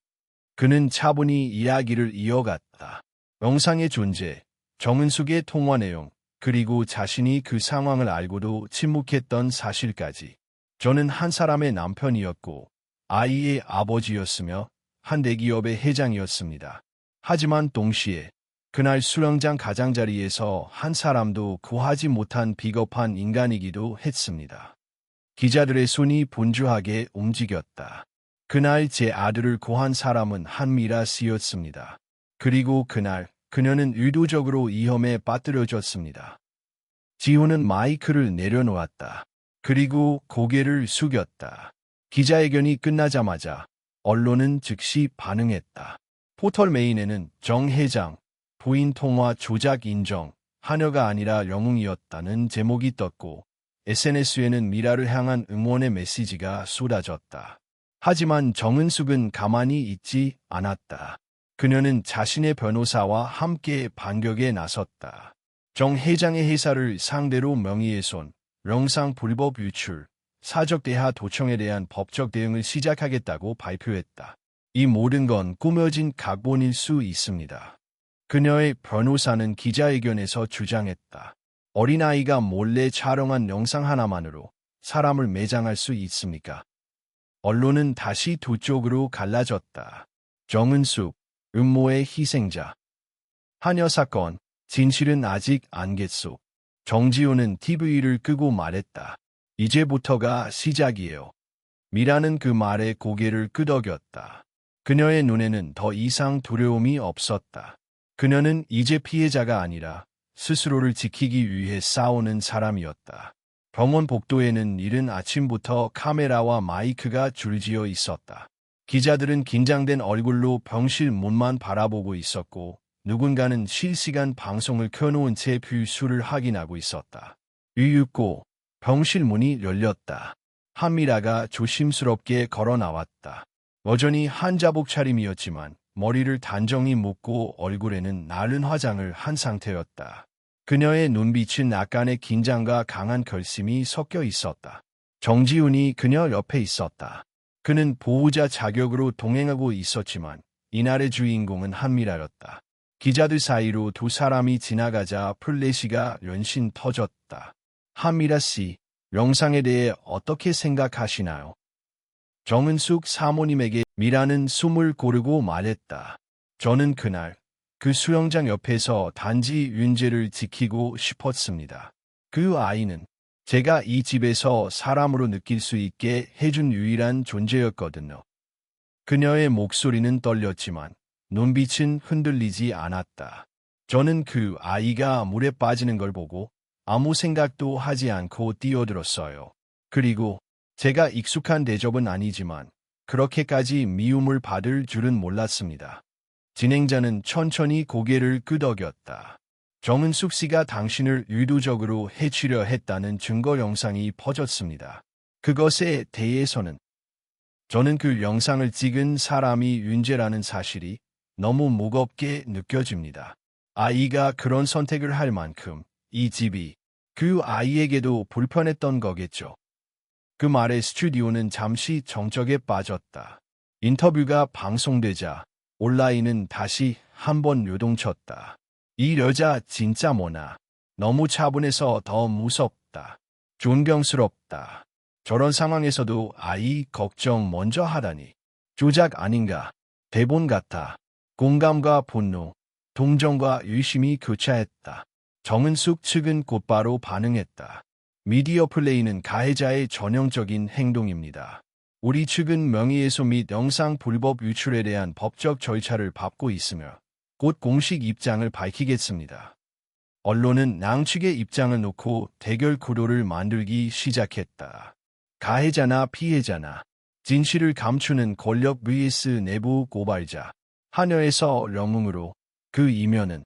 그는 차분히 이야기를 이어갔다. 영상의 존재, 정은숙의 통화 내용, 그리고 자신이 그 상황을 알고도 침묵했던 사실까지. 저는 한 사람의 남편이었고 아이의 아버지였으며 한 대기업의 회장이었습니다. 하지만 동시에 그날 수영장 가장자리에서 한 사람도 구하지 못한 비겁한 인간이기도 했습니다. 기자들의 손이 분주하게 움직였다. 그날 제 아들을 구한 사람은 한미라 씨였습니다. 그리고 그날 그녀는 의도적으로 위험에 빠뜨려졌습니다. 지훈은 마이크를 내려놓았다. 그리고 고개를 숙였다. 기자회견이 끝나자마자 언론은 즉시 반응했다. 포털 메인에는 정 회장, 부인 통화 조작 인정, 하녀가 아니라 영웅이었다는 제목이 떴고 SNS에는 미라를 향한 응원의 메시지가 쏟아졌다. 하지만 정은숙은 가만히 있지 않았다. 그녀는 자신의 변호사와 함께 반격에 나섰다. 정 회장의 회사를 상대로 명의훼손, 영상 불법 유출, 사적 대하 도청에 대한 법적 대응을 시작하겠다고 발표했다. 이 모든 건 꾸며진 각본일 수 있습니다. 그녀의 변호사는 기자회견에서 주장했다. 어린아이가 몰래 촬영한 영상 하나만으로 사람을 매장할 수 있습니까? 언론은 다시 두 쪽으로 갈라졌다. 정은숙, 음모의 희생자. 하녀 사건, 진실은 아직 안갯속. 정지훈은 TV를 끄고 말했다. 이제부터가 시작이에요. 미라는 그 말에 고개를 끄덕였다. 그녀의 눈에는 더 이상 두려움이 없었다. 그녀는 이제 피해자가 아니라 스스로를 지키기 위해 싸우는 사람이었다. 병원 복도에는 이른 아침부터 카메라와 마이크가 줄지어 있었다. 기자들은 긴장된 얼굴로 병실 문만 바라보고 있었고 누군가는 실시간 방송을 켜놓은 채 뷰수를 확인하고 있었다. 이윽고 병실 문이 열렸다. 한미라가 조심스럽게 걸어 나왔다. 여전히 한자복 차림이었지만 머리를 단정히 묶고 얼굴에는 나른 화장을 한 상태였다. 그녀의 눈빛은 약간의 긴장과 강한 결심이 섞여 있었다. 정지훈이 그녀 옆에 있었다. 그는 보호자 자격으로 동행하고 있었지만 이날의 주인공은 한미라였다. 기자들 사이로 두 사람이 지나가자 플래시가 연신 터졌다. 한미라 씨, 영상에 대해 어떻게 생각하시나요? 정은숙 사모님에게 미라는 숨을 고르고 말했다. 저는 그날 그 수영장 옆에서 단지 윤재를 지키고 싶었습니다. 그 아이는 제가 이 집에서 사람으로 느낄 수 있게 해준 유일한 존재였거든요. 그녀의 목소리는 떨렸지만 눈빛은 흔들리지 않았다. 저는 그 아이가 물에 빠지는 걸 보고 아무 생각도 하지 않고 뛰어들었어요. 그리고 제가 익숙한 대접은 아니지만 그렇게까지 미움을 받을 줄은 몰랐습니다. 진행자는 천천히 고개를 끄덕였다. 정은숙 씨가 당신을 의도적으로 해치려 했다는 증거 영상이 퍼졌습니다. 그것에 대해서는 저는 그 영상을 찍은 사람이 윤재라는 사실이 너무 무겁게 느껴집니다. 아이가 그런 선택을 할 만큼 이 집이 그 아이에게도 불편했던 거겠죠. 그 말에 스튜디오는 잠시 정적에 빠졌다. 인터뷰가 방송되자 온라인은 다시 한번 요동쳤다. 이 여자 진짜 뭐나. 너무 차분해서 더 무섭다. 존경스럽다. 저런 상황에서도 아이 걱정 먼저 하다니. 조작 아닌가. 대본 같아. 공감과 분노, 동정과 의심이 교차했다. 정은숙 측은 곧바로 반응했다. 미디어 플레이는 가해자의 전형적인 행동입니다. 우리 측은 명의훼손 및 영상 불법 유출에 대한 법적 절차를 밟고 있으며 곧 공식 입장을 밝히겠습니다. 언론은 양측의 입장을 놓고 대결 구도를 만들기 시작했다. 가해자나 피해자나 진실을 감추는 권력 vs 내부 고발자. 한여에서 영웅으로 그 이면은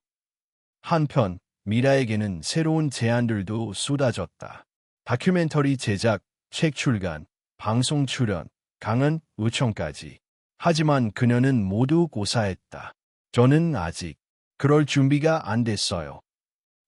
한편 미라에게는 새로운 제안들도 쏟아졌다. 다큐멘터리 제작, 책 출간, 방송 출연, 강연 요청까지. 하지만 그녀는 모두 고사했다. 저는 아직 그럴 준비가 안 됐어요.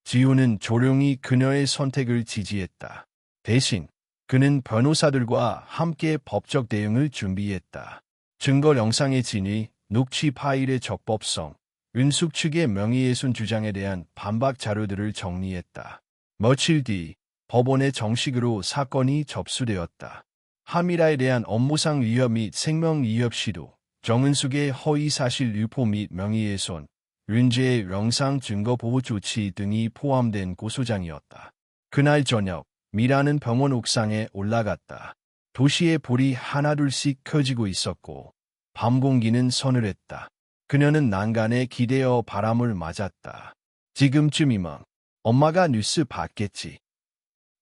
지우는 조용히 그녀의 선택을 지지했다. 대신 그는 변호사들과 함께 법적 대응을 준비했다. 증거 영상의 진위, 녹취 파일의 적법성, 윤숙 측의 명의훼손 주장에 대한 반박 자료들을 정리했다. 며칠 뒤 법원에 정식으로 사건이 접수되었다. 한미라에 대한 업무상 위협 및 생명 위협 시도, 정은숙의 허위사실 유포 및 명의훼손, 윤재의 영상 증거 보호 조치 등이 포함된 고소장이었다. 그날 저녁, 미라는 병원 옥상에 올라갔다. 도시의 불이 하나둘씩 켜지고 있었고 밤 공기는 서늘했다. 그녀는 난간에 기대어 바람을 맞았다. 지금쯤이면 엄마가 뉴스 봤겠지.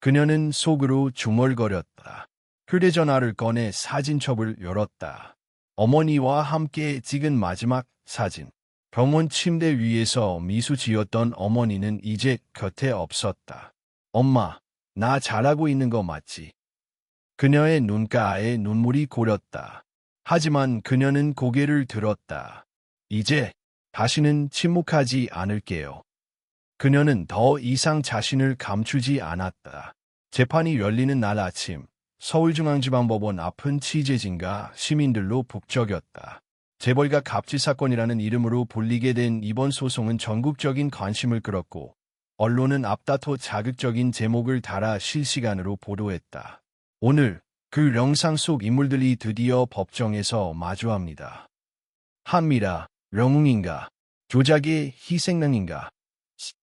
그녀는 속으로 중얼거렸다. 휴대전화를 꺼내 사진첩을 열었다. 어머니와 함께 찍은 마지막 사진. 병원 침대 위에서 미소 지었던 어머니는 이제 곁에 없었다. 엄마, 나 잘하고 있는 거 맞지? 그녀의 눈가에 눈물이 고렸다. 하지만 그녀는 고개를 들었다. 이제 다시는 침묵하지 않을게요. 그녀는 더 이상 자신을 감추지 않았다. 재판이 열리는 날 아침, 서울중앙지방법원 앞은 취재진과 시민들로 북적였다. 재벌가 갑질 사건이라는 이름으로 불리게 된 이번 소송은 전국적인 관심을 끌었고, 언론은 앞다퉈 자극적인 제목을 달아 실시간으로 보도했다. 오늘 그 영상 속 인물들이 드디어 법정에서 마주합니다. 한미라, 영웅인가? 조작의 희생양인가?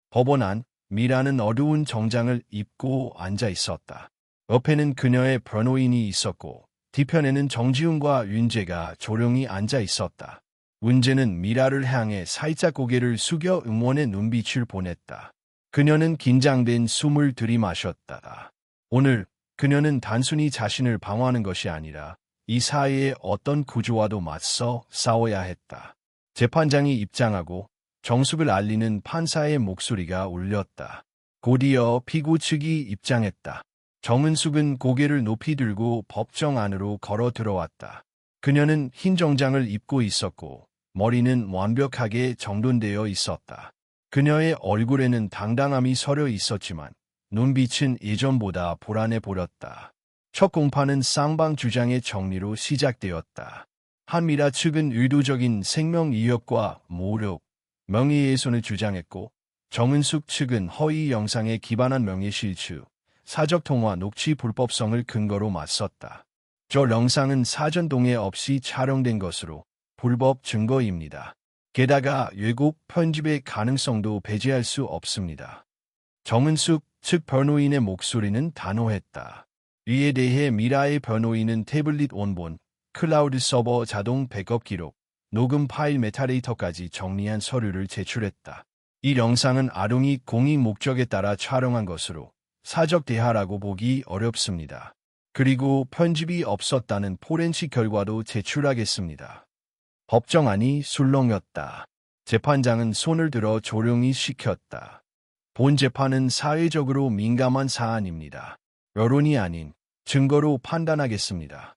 법원 안 미라는 어두운 정장을 입고 앉아 있었다. 옆에는 그녀의 변호인이 있었고 뒤편에는 정지훈과 윤재가 조용히 앉아 있었다. 윤재는 미라를 향해 살짝 고개를 숙여 응원의 눈빛을 보냈다. 그녀는 긴장된 숨을 들이마셨다. 오늘 그녀는 단순히 자신을 방어하는 것이 아니라 이 사회의 어떤 구조와도 맞서 싸워야 했다. 재판장이 입장하고 정숙을 알리는 판사의 목소리가 울렸다. 곧이어 피고 측이 입장했다. 정은숙은 고개를 높이 들고 법정 안으로 걸어 들어왔다. 그녀는 흰 정장을 입고 있었고 머리는 완벽하게 정돈되어 있었다. 그녀의 얼굴에는 당당함이 서려 있었지만 눈빛은 예전보다 불안해 보였다. 첫 공판은 쌍방 주장의 정리로 시작되었다. 한미라 측은 의도적인 생명 위협과 모욕, 명예훼손을 주장했고 정은숙 측은 허위 영상에 기반한 명예실추, 사적통화 녹취 불법성을 근거로 맞섰다. 저 영상은 사전 동의 없이 촬영된 것으로 불법 증거입니다. 게다가 왜곡 편집의 가능성도 배제할 수 없습니다. 정은숙 측 변호인의 목소리는 단호했다. 이에 대해 미라의 변호인은 태블릿 원본, 클라우드 서버 자동 백업 기록, 녹음 파일 메타데이터까지 정리한 서류를 제출했다. 이 영상은 아동이 공익 목적에 따라 촬영한 것으로 사적 대하라고 보기 어렵습니다. 그리고 편집이 없었다는 포렌식 결과도 제출하겠습니다. 법정안이 술렁였다. 재판장은 손을 들어 조용히 시켰다. 본 재판은 사회적으로 민감한 사안입니다. 여론이 아닌 증거로 판단하겠습니다.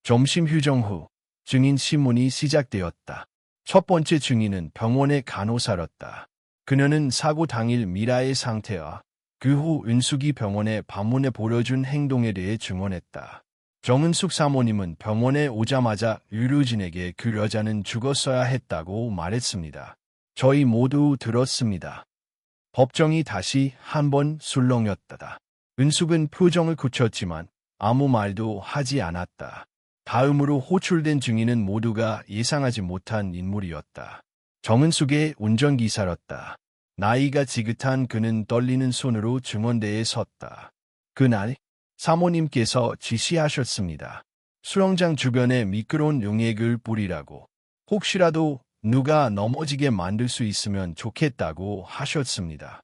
점심 휴정 후 증인 신문이 시작되었다. 첫 번째 증인은 병원의 간호사였다. 그녀는 사고 당일 미라의 상태와 그 후 은숙이 병원에 방문해 보여준 행동에 대해 증언했다. 정은숙 사모님은 병원에 오자마자 의료진에게 그 여자는 죽었어야 했다고 말했습니다. 저희 모두 들었습니다. 법정이 다시 한번 술렁였다. 은숙은 표정을 굳혔지만 아무 말도 하지 않았다. 다음으로 호출된 증인은 모두가 예상하지 못한 인물이었다. 정은숙의 운전기사였다. 나이가 지긋한 그는 떨리는 손으로 증언대에 섰다. 그날 사모님께서 지시하셨습니다. 수영장 주변에 미끄러운 용액을 뿌리라고. 혹시라도 누가 넘어지게 만들 수 있으면 좋겠다고 하셨습니다.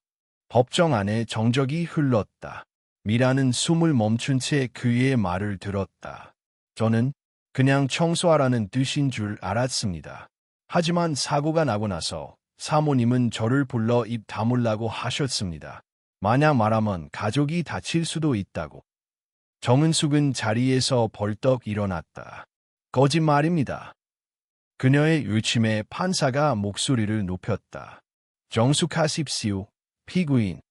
법정 안에 정적이 흘렀다. 미라는 숨을 멈춘 채 그의 말을 들었다. 저는 그냥 청소하라는 뜻인 줄 알았습니다. 하지만 사고가 나고 나서 사모님은 저를 불러 입 다물라고 하셨습니다. 만약 말하면 가족이 다칠 수도 있다고. 정은숙은 자리에서 벌떡 일어났다. 거짓말입니다. 그녀의 의침에 판사가 목소리를 높였다. 정숙하십시오, 피고인.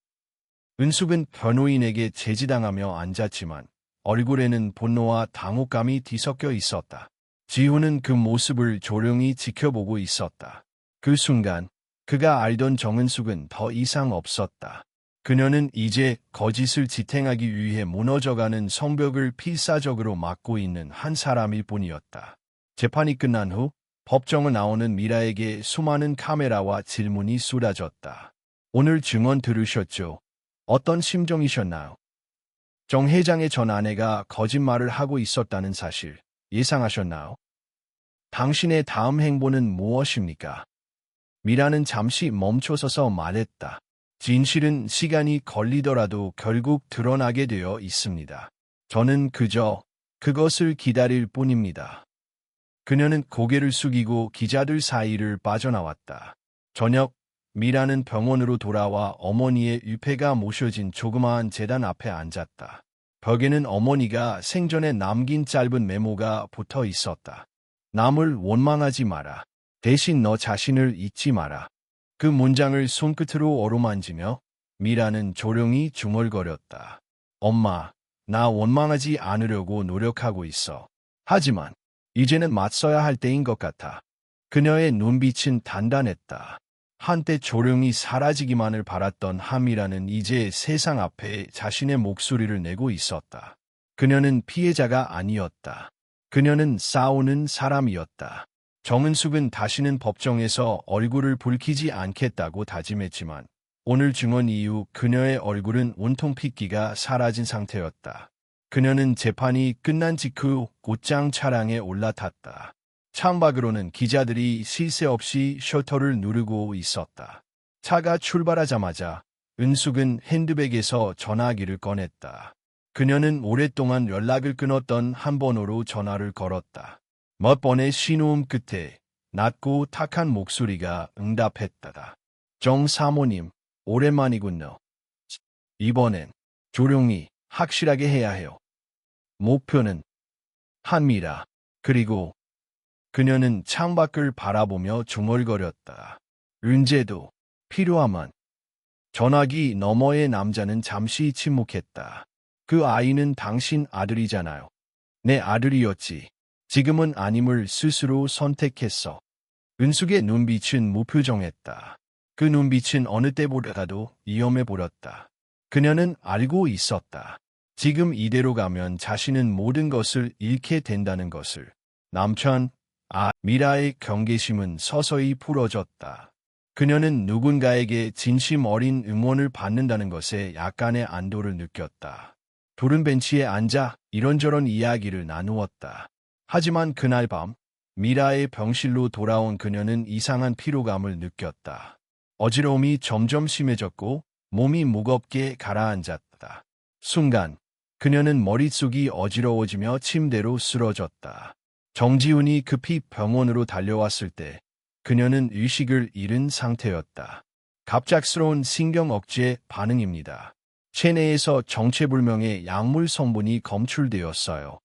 은숙은 변호인에게 제지당하며 앉았지만 얼굴에는 분노와 당혹감이 뒤섞여 있었다. 지훈은 그 모습을 조용히 지켜보고 있었다. 그 순간 그가 알던 정은숙은 더 이상 없었다. 그녀는 이제 거짓을 지탱하기 위해 무너져가는 성벽을 필사적으로 막고 있는 한 사람일 뿐이었다. 재판이 끝난 후 법정을 나오는 미라에게 수많은 카메라와 질문이 쏟아졌다. 오늘 증언 들으셨죠? 어떤 심정이셨나요? 정 회장의 전 아내가 거짓말을 하고 있었다는 사실 예상하셨나요? 당신의 다음 행보는 무엇입니까? 미라는 잠시 멈춰서서 말했다. 진실은 시간이 걸리더라도 결국 드러나게 되어 있습니다. 저는 그저 그것을 기다릴 뿐입니다. 그녀는 고개를 숙이고 기자들 사이를 빠져나왔다. 저녁, 미라는 병원으로 돌아와 어머니의 유패가 모셔진 조그마한 제단 앞에 앉았다. 벽에는 어머니가 생전에 남긴 짧은 메모가 붙어 있었다. 남을 원망하지 마라. 대신 너 자신을 잊지 마라. 그 문장을 손끝으로 어루만지며 미라는 조용히 중얼거렸다. 엄마, 나 원망하지 않으려고 노력하고 있어. 하지만 이제는 맞서야 할 때인 것 같아. 그녀의 눈빛은 단단했다. 한때 조용히 사라지기만을 바랐던 하미라는 이제 세상 앞에 자신의 목소리를 내고 있었다. 그녀는 피해자가 아니었다. 그녀는 싸우는 사람이었다. 정은숙은 다시는 법정에서 얼굴을 붉히지 않겠다고 다짐했지만 오늘 증언 이후 그녀의 얼굴은 온통 핏기가 사라진 상태였다. 그녀는 재판이 끝난 직후 곧장 차량에 올라탔다. 창밖으로는 기자들이 쉴 새 없이 셔터를 누르고 있었다. 차가 출발하자마자 은숙은 핸드백에서 전화기를 꺼냈다. 그녀는 오랫동안 연락을 끊었던 한 번호로 전화를 걸었다. 몇 번의 신호음 끝에 낮고 탁한 목소리가 응답했다. 정 사모님, 오랜만이군요. 이번엔 조용히 확실하게 해야 해요. 목표는 한미라. 그리고 그녀는 창밖을 바라보며 중얼거렸다. 은재도 필요하면. 전화기 너머의 남자는 잠시 침묵했다. 그 아이는 당신 아들이잖아요. 내 아들이었지. 지금은 아님을 스스로 선택했어. 은숙의 눈빛은 무표정했다. 그 눈빛은 어느 때보다도 위험해 보였다. 그녀는 알고 있었다. 지금 이대로 가면 자신은 모든 것을 잃게 된다는 것을. 남편, 미라의 경계심은 서서히 풀어졌다. 그녀는 누군가에게 진심 어린 응원을 받는다는 것에 약간의 안도를 느꼈다. 둘은 벤치에 앉아 이런저런 이야기를 나누었다. 하지만 그날 밤, 미라의 병실로 돌아온 그녀는 이상한 피로감을 느꼈다. 어지러움이 점점 심해졌고 몸이 무겁게 가라앉았다. 순간, 그녀는 머릿속이 어지러워지며 침대로 쓰러졌다. 정지훈이 급히 병원으로 달려왔을 때 그녀는 의식을 잃은 상태였다. 갑작스러운 신경 억제 반응입니다. 체내에서 정체불명의 약물 성분이 검출되었어요.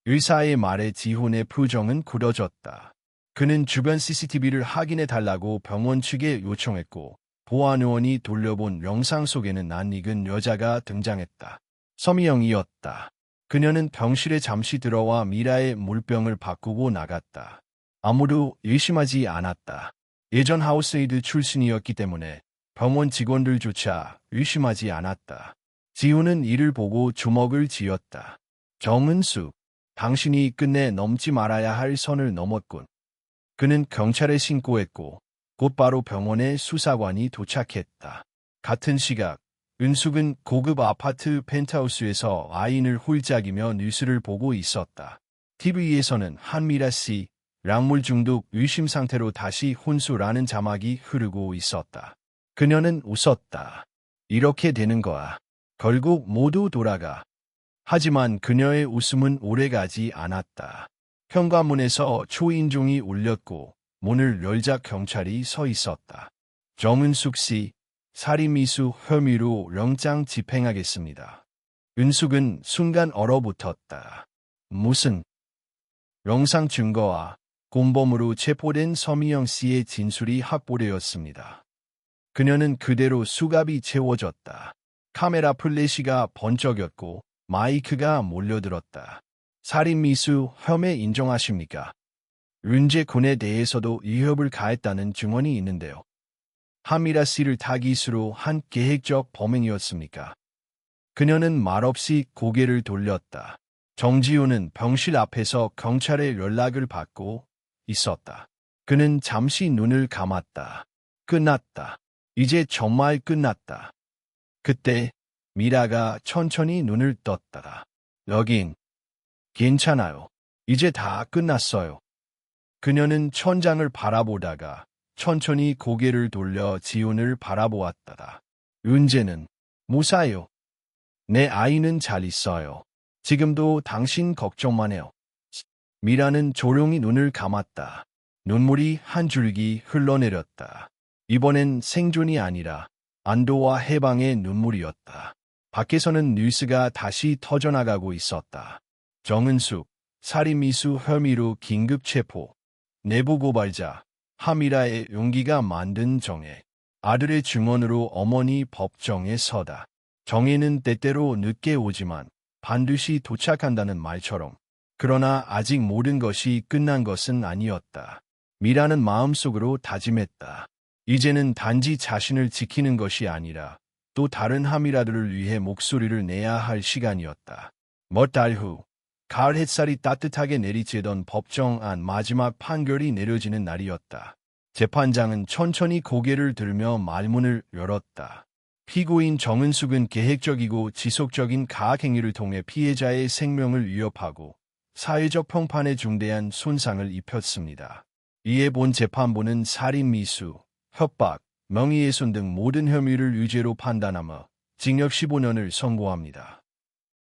의사의 말에 지훈의 표정은 굳어졌다. 그는 주변 CCTV를 확인해 달라고 병원 측에 요청했고 보안요원이 돌려본 영상 속에는 낯익은 여자가 등장했다. 서미영이었다. 그녀는 병실에 잠시 들어와 미라의 물병을 바꾸고 나갔다. 아무도 의심하지 않았다. 예전 하우스에이드 출신이었기 때문에 병원 직원들조차 의심하지 않았다. 지훈은 이를 보고 주먹을 쥐었다. 정은숙, 당신이 끝내 넘지 말아야 할 선을 넘었군. 그는 경찰에 신고했고 곧바로 병원에 수사관이 도착했다. 같은 시각, 은숙은 고급 아파트 펜트하우스에서 와인을 홀짝이며 뉴스를 보고 있었다. TV에서는 한미라 씨, 약물 중독 의심 상태로 다시 혼수라는 자막이 흐르고 있었다. 그녀는 웃었다. 이렇게 되는 거야. 결국 모두 돌아가. 하지만 그녀의 웃음은 오래가지 않았다. 현관문에서 초인종이 울렸고 문을 열자 경찰이 서 있었다. 정은숙 씨, 살인미수 혐의로 영장 집행하겠습니다. 은숙은 순간 얼어붙었다. 무슨 영상 증거와 공범으로 체포된 서미영 씨의 진술이 확보되었습니다. 그녀는 그대로 수갑이 채워졌다. 카메라 플래시가 번쩍였고 마이크가 몰려들었다. 살인미수 혐의 인정하십니까? 윤재 군에 대해서도 위협을 가했다는 증언이 있는데요. 한미라 씨를 타깃으로 한 계획적 범행이었습니까? 그녀는 말없이 고개를 돌렸다. 정지훈은 병실 앞에서 경찰에 연락을 받고 있었다. 그는 잠시 눈을 감았다. 끝났다. 이제 정말 끝났다. 그때 미라가 천천히 눈을 떴다. 여긴 괜찮아요. 이제 다 끝났어요. 그녀는 천장을 바라보다가 천천히 고개를 돌려 지훈을 바라보았다. 윤재는 무사해요. 내 아이는 잘 있어요. 지금도 당신 걱정만 해요. 미라는 조용히 눈을 감았다. 눈물이 한 줄기 흘러내렸다. 이번엔 생존이 아니라 안도와 해방의 눈물이었다. 밖에서는 뉴스가 다시 터져나가고 있었다. 정은숙, 살인미수 혐의로 긴급 체포. 내부 고발자, 하미라의 용기가 만든 정혜. 아들의 증언으로 어머니 법정에 서다. 정혜는 때때로 늦게 오지만 반드시 도착한다는 말처럼. 그러나 아직 모든 것이 끝난 것은 아니었다. 미라는 마음속으로 다짐했다. 이제는 단지 자신을 지키는 것이 아니라 또 다른 하미라들을 위해 목소리를 내야 할 시간이었다. 몇 달 후, 가을 햇살이 따뜻하게 내리쬐던 법정 안 마지막 판결이 내려지는 날이었다. 재판장은 천천히 고개를 들며 말문을 열었다. 피고인 정은숙은 계획적이고 지속적인 가학행위를 통해 피해자의 생명을 위협하고 사회적 평판에 중대한 손상을 입혔습니다. 이에 본 재판부는 살인미수, 협박, 명의훼손 등 모든 혐의를 유죄로 판단하며 징역 15년을 선고합니다.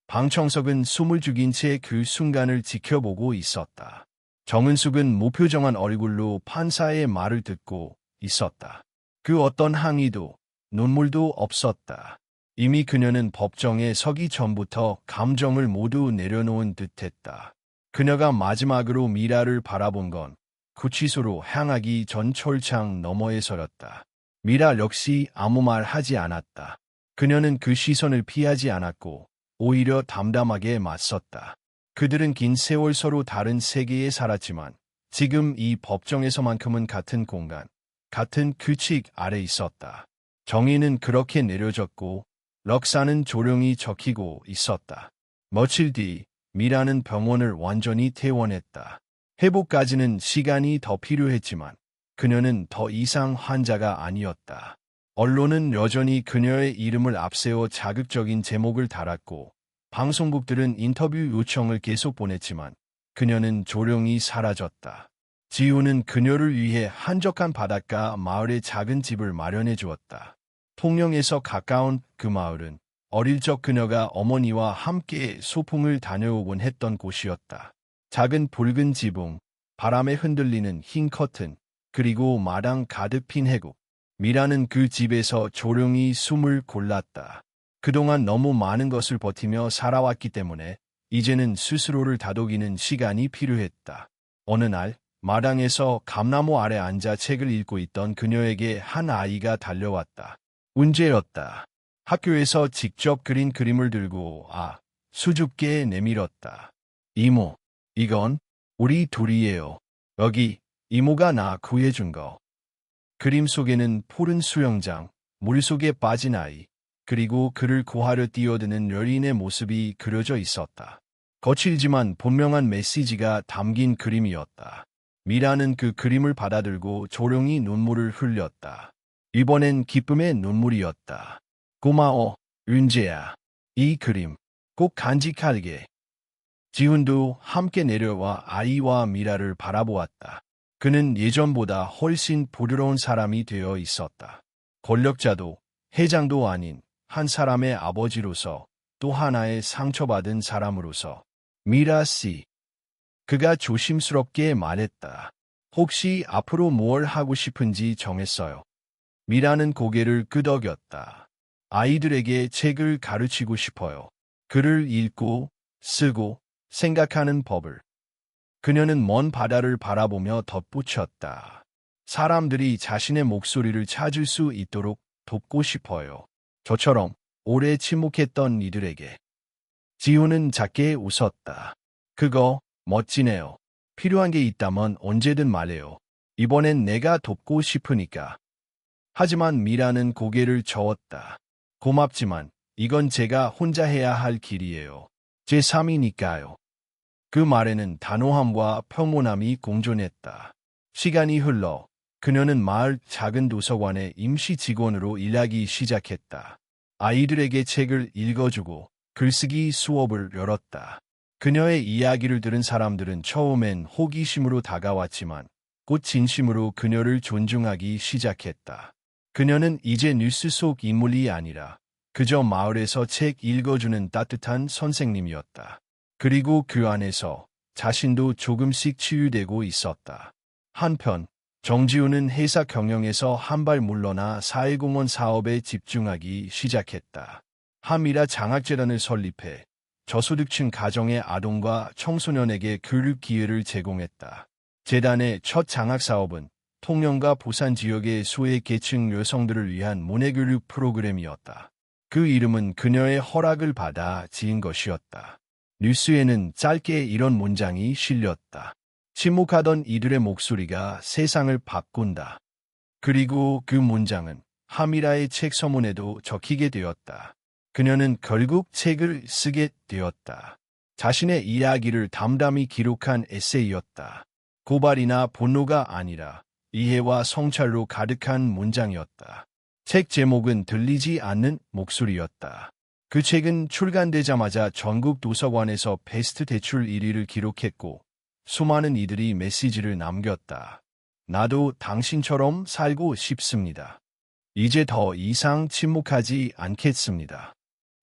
방청석은 숨을 죽인 채 그 순간을 지켜보고 있었다. 정은숙은 무표정한 얼굴로 판사의 말을 듣고 있었다. 그 어떤 항의도 눈물도 없었다. 이미 그녀는 법정에 서기 전부터 감정을 모두 내려놓은 듯했다. 그녀가 마지막으로 미라를 바라본 건 구치소로 향하기 전 철창 너머에 서렸다. 미라 역시 아무 말 하지 않았다. 그녀는 그 시선을 피하지 않았고 오히려 담담하게 맞섰다. 그들은 긴 세월 서로 다른 세계에 살았지만 지금 이 법정에서만큼은 같은 공간, 같은 규칙 아래 있었다. 정의는 그렇게 내려졌고 럭사는 조용히 적히고 있었다. 며칠 뒤 미라는 병원을 완전히 퇴원했다. 회복까지는 시간이 더 필요했지만 그녀는 더 이상 환자가 아니었다. 언론은 여전히 그녀의 이름을 앞세워 자극적인 제목을 달았고 방송국들은 인터뷰 요청을 계속 보냈지만 그녀는 조용히 사라졌다. 지우는 그녀를 위해 한적한 바닷가 마을에 작은 집을 마련해 주었다. 통영에서 가까운 그 마을은 어릴 적 그녀가 어머니와 함께 소풍을 다녀오곤 했던 곳이었다. 작은 붉은 지붕, 바람에 흔들리는 흰 커튼, 그리고 마당 가득 핀 해국. 미라는 그 집에서 조용히 숨을 골랐다. 그동안 너무 많은 것을 버티며 살아왔기 때문에 이제는 스스로를 다독이는 시간이 필요했다. 어느 날 마당에서 감나무 아래 앉아 책을 읽고 있던 그녀에게 한 아이가 달려왔다. 운재였다. 학교에서 직접 그린 그림을 들고 수줍게 내밀었다. 이모, 이건 우리 둘이에요. 여기 이모가 나 구해준 거. 그림 속에는 푸른 수영장, 물속에 빠진 아이, 그리고 그를 구하려 뛰어드는 여인의 모습이 그려져 있었다. 거칠지만 분명한 메시지가 담긴 그림이었다. 미라는 그 그림을 받아들고 조용히 눈물을 흘렸다. 이번엔 기쁨의 눈물이었다. 고마워, 윤재야. 이 그림 꼭 간직할게. 지훈도 함께 내려와 아이와 미라를 바라보았다. 그는 예전보다 훨씬 부드러운 사람이 되어 있었다. 권력자도 회장도 아닌 한 사람의 아버지로서 또 하나의 상처받은 사람으로서. 미라 씨. 그가 조심스럽게 말했다. 혹시 앞으로 뭘 하고 싶은지 정했어요. 미라는 고개를 끄덕였다. 아이들에게 책을 가르치고 싶어요. 글을 읽고, 쓰고, 생각하는 법을. 그녀는 먼 바다를 바라보며 덧붙였다. 사람들이 자신의 목소리를 찾을 수 있도록 돕고 싶어요. 저처럼 오래 침묵했던 이들에게. 지우는 작게 웃었다. 그거 멋지네요. 필요한 게 있다면 언제든 말해요. 이번엔 내가 돕고 싶으니까. 하지만 미라는 고개를 저었다. 고맙지만 이건 제가 혼자 해야 할 길이에요. 제 삶이니까요. 그 말에는 단호함과 평온함이 공존했다. 시간이 흘러 그녀는 마을 작은 도서관의 임시 직원으로 일하기 시작했다. 아이들에게 책을 읽어주고 글쓰기 수업을 열었다. 그녀의 이야기를 들은 사람들은 처음엔 호기심으로 다가왔지만 곧 진심으로 그녀를 존중하기 시작했다. 그녀는 이제 뉴스 속 인물이 아니라 그저 마을에서 책 읽어주는 따뜻한 선생님이었다. 그리고 그 안에서 자신도 조금씩 치유되고 있었다. 한편 정지우는 회사 경영에서 한 발 물러나 사회공헌 사업에 집중하기 시작했다. 한미라 장학재단을 설립해 저소득층 가정의 아동과 청소년에게 교육 기회를 제공했다. 재단의 첫 장학사업은 통영과 부산 지역의 소외계층 여성들을 위한 문해교육 프로그램이었다. 그 이름은 그녀의 허락을 받아 지은 것이었다. 뉴스에는 짧게 이런 문장이 실렸다. 침묵하던 이들의 목소리가 세상을 바꾼다. 그리고 그 문장은 하미라의 책 서문에도 적히게 되었다. 그녀는 결국 책을 쓰게 되었다. 자신의 이야기를 담담히 기록한 에세이였다. 고발이나 분노가 아니라 이해와 성찰로 가득한 문장이었다. 책 제목은 들리지 않는 목소리였다. 그 책은 출간되자마자 전국 도서관에서 베스트 대출 1위를 기록했고 수많은 이들이 메시지를 남겼다. 나도 당신처럼 살고 싶습니다. 이제 더 이상 침묵하지 않겠습니다.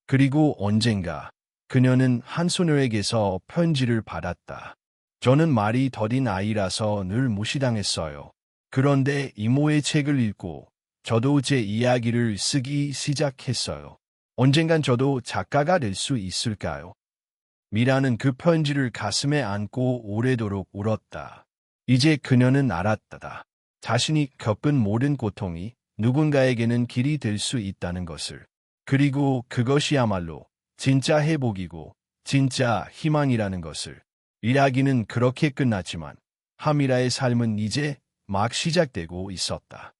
그리고 언젠가 그녀는 한 소녀에게서 편지를 받았다. 저는 말이 더딘 아이라서 늘 무시당했어요. 그런데 이모의 책을 읽고 저도 제 이야기를 쓰기 시작했어요. 언젠간 저도 작가가 될 수 있을까요? 미라는 그 편지를 가슴에 안고 오래도록 울었다. 이제 그녀는 알았다. 자신이 겪은 모든 고통이 누군가에게는 길이 될 수 있다는 것을. 그리고 그것이야말로 진짜 회복이고 진짜 희망이라는 것을. 이야기는 그렇게 끝났지만 하미라의 삶은 이제 막 시작되고 있었다.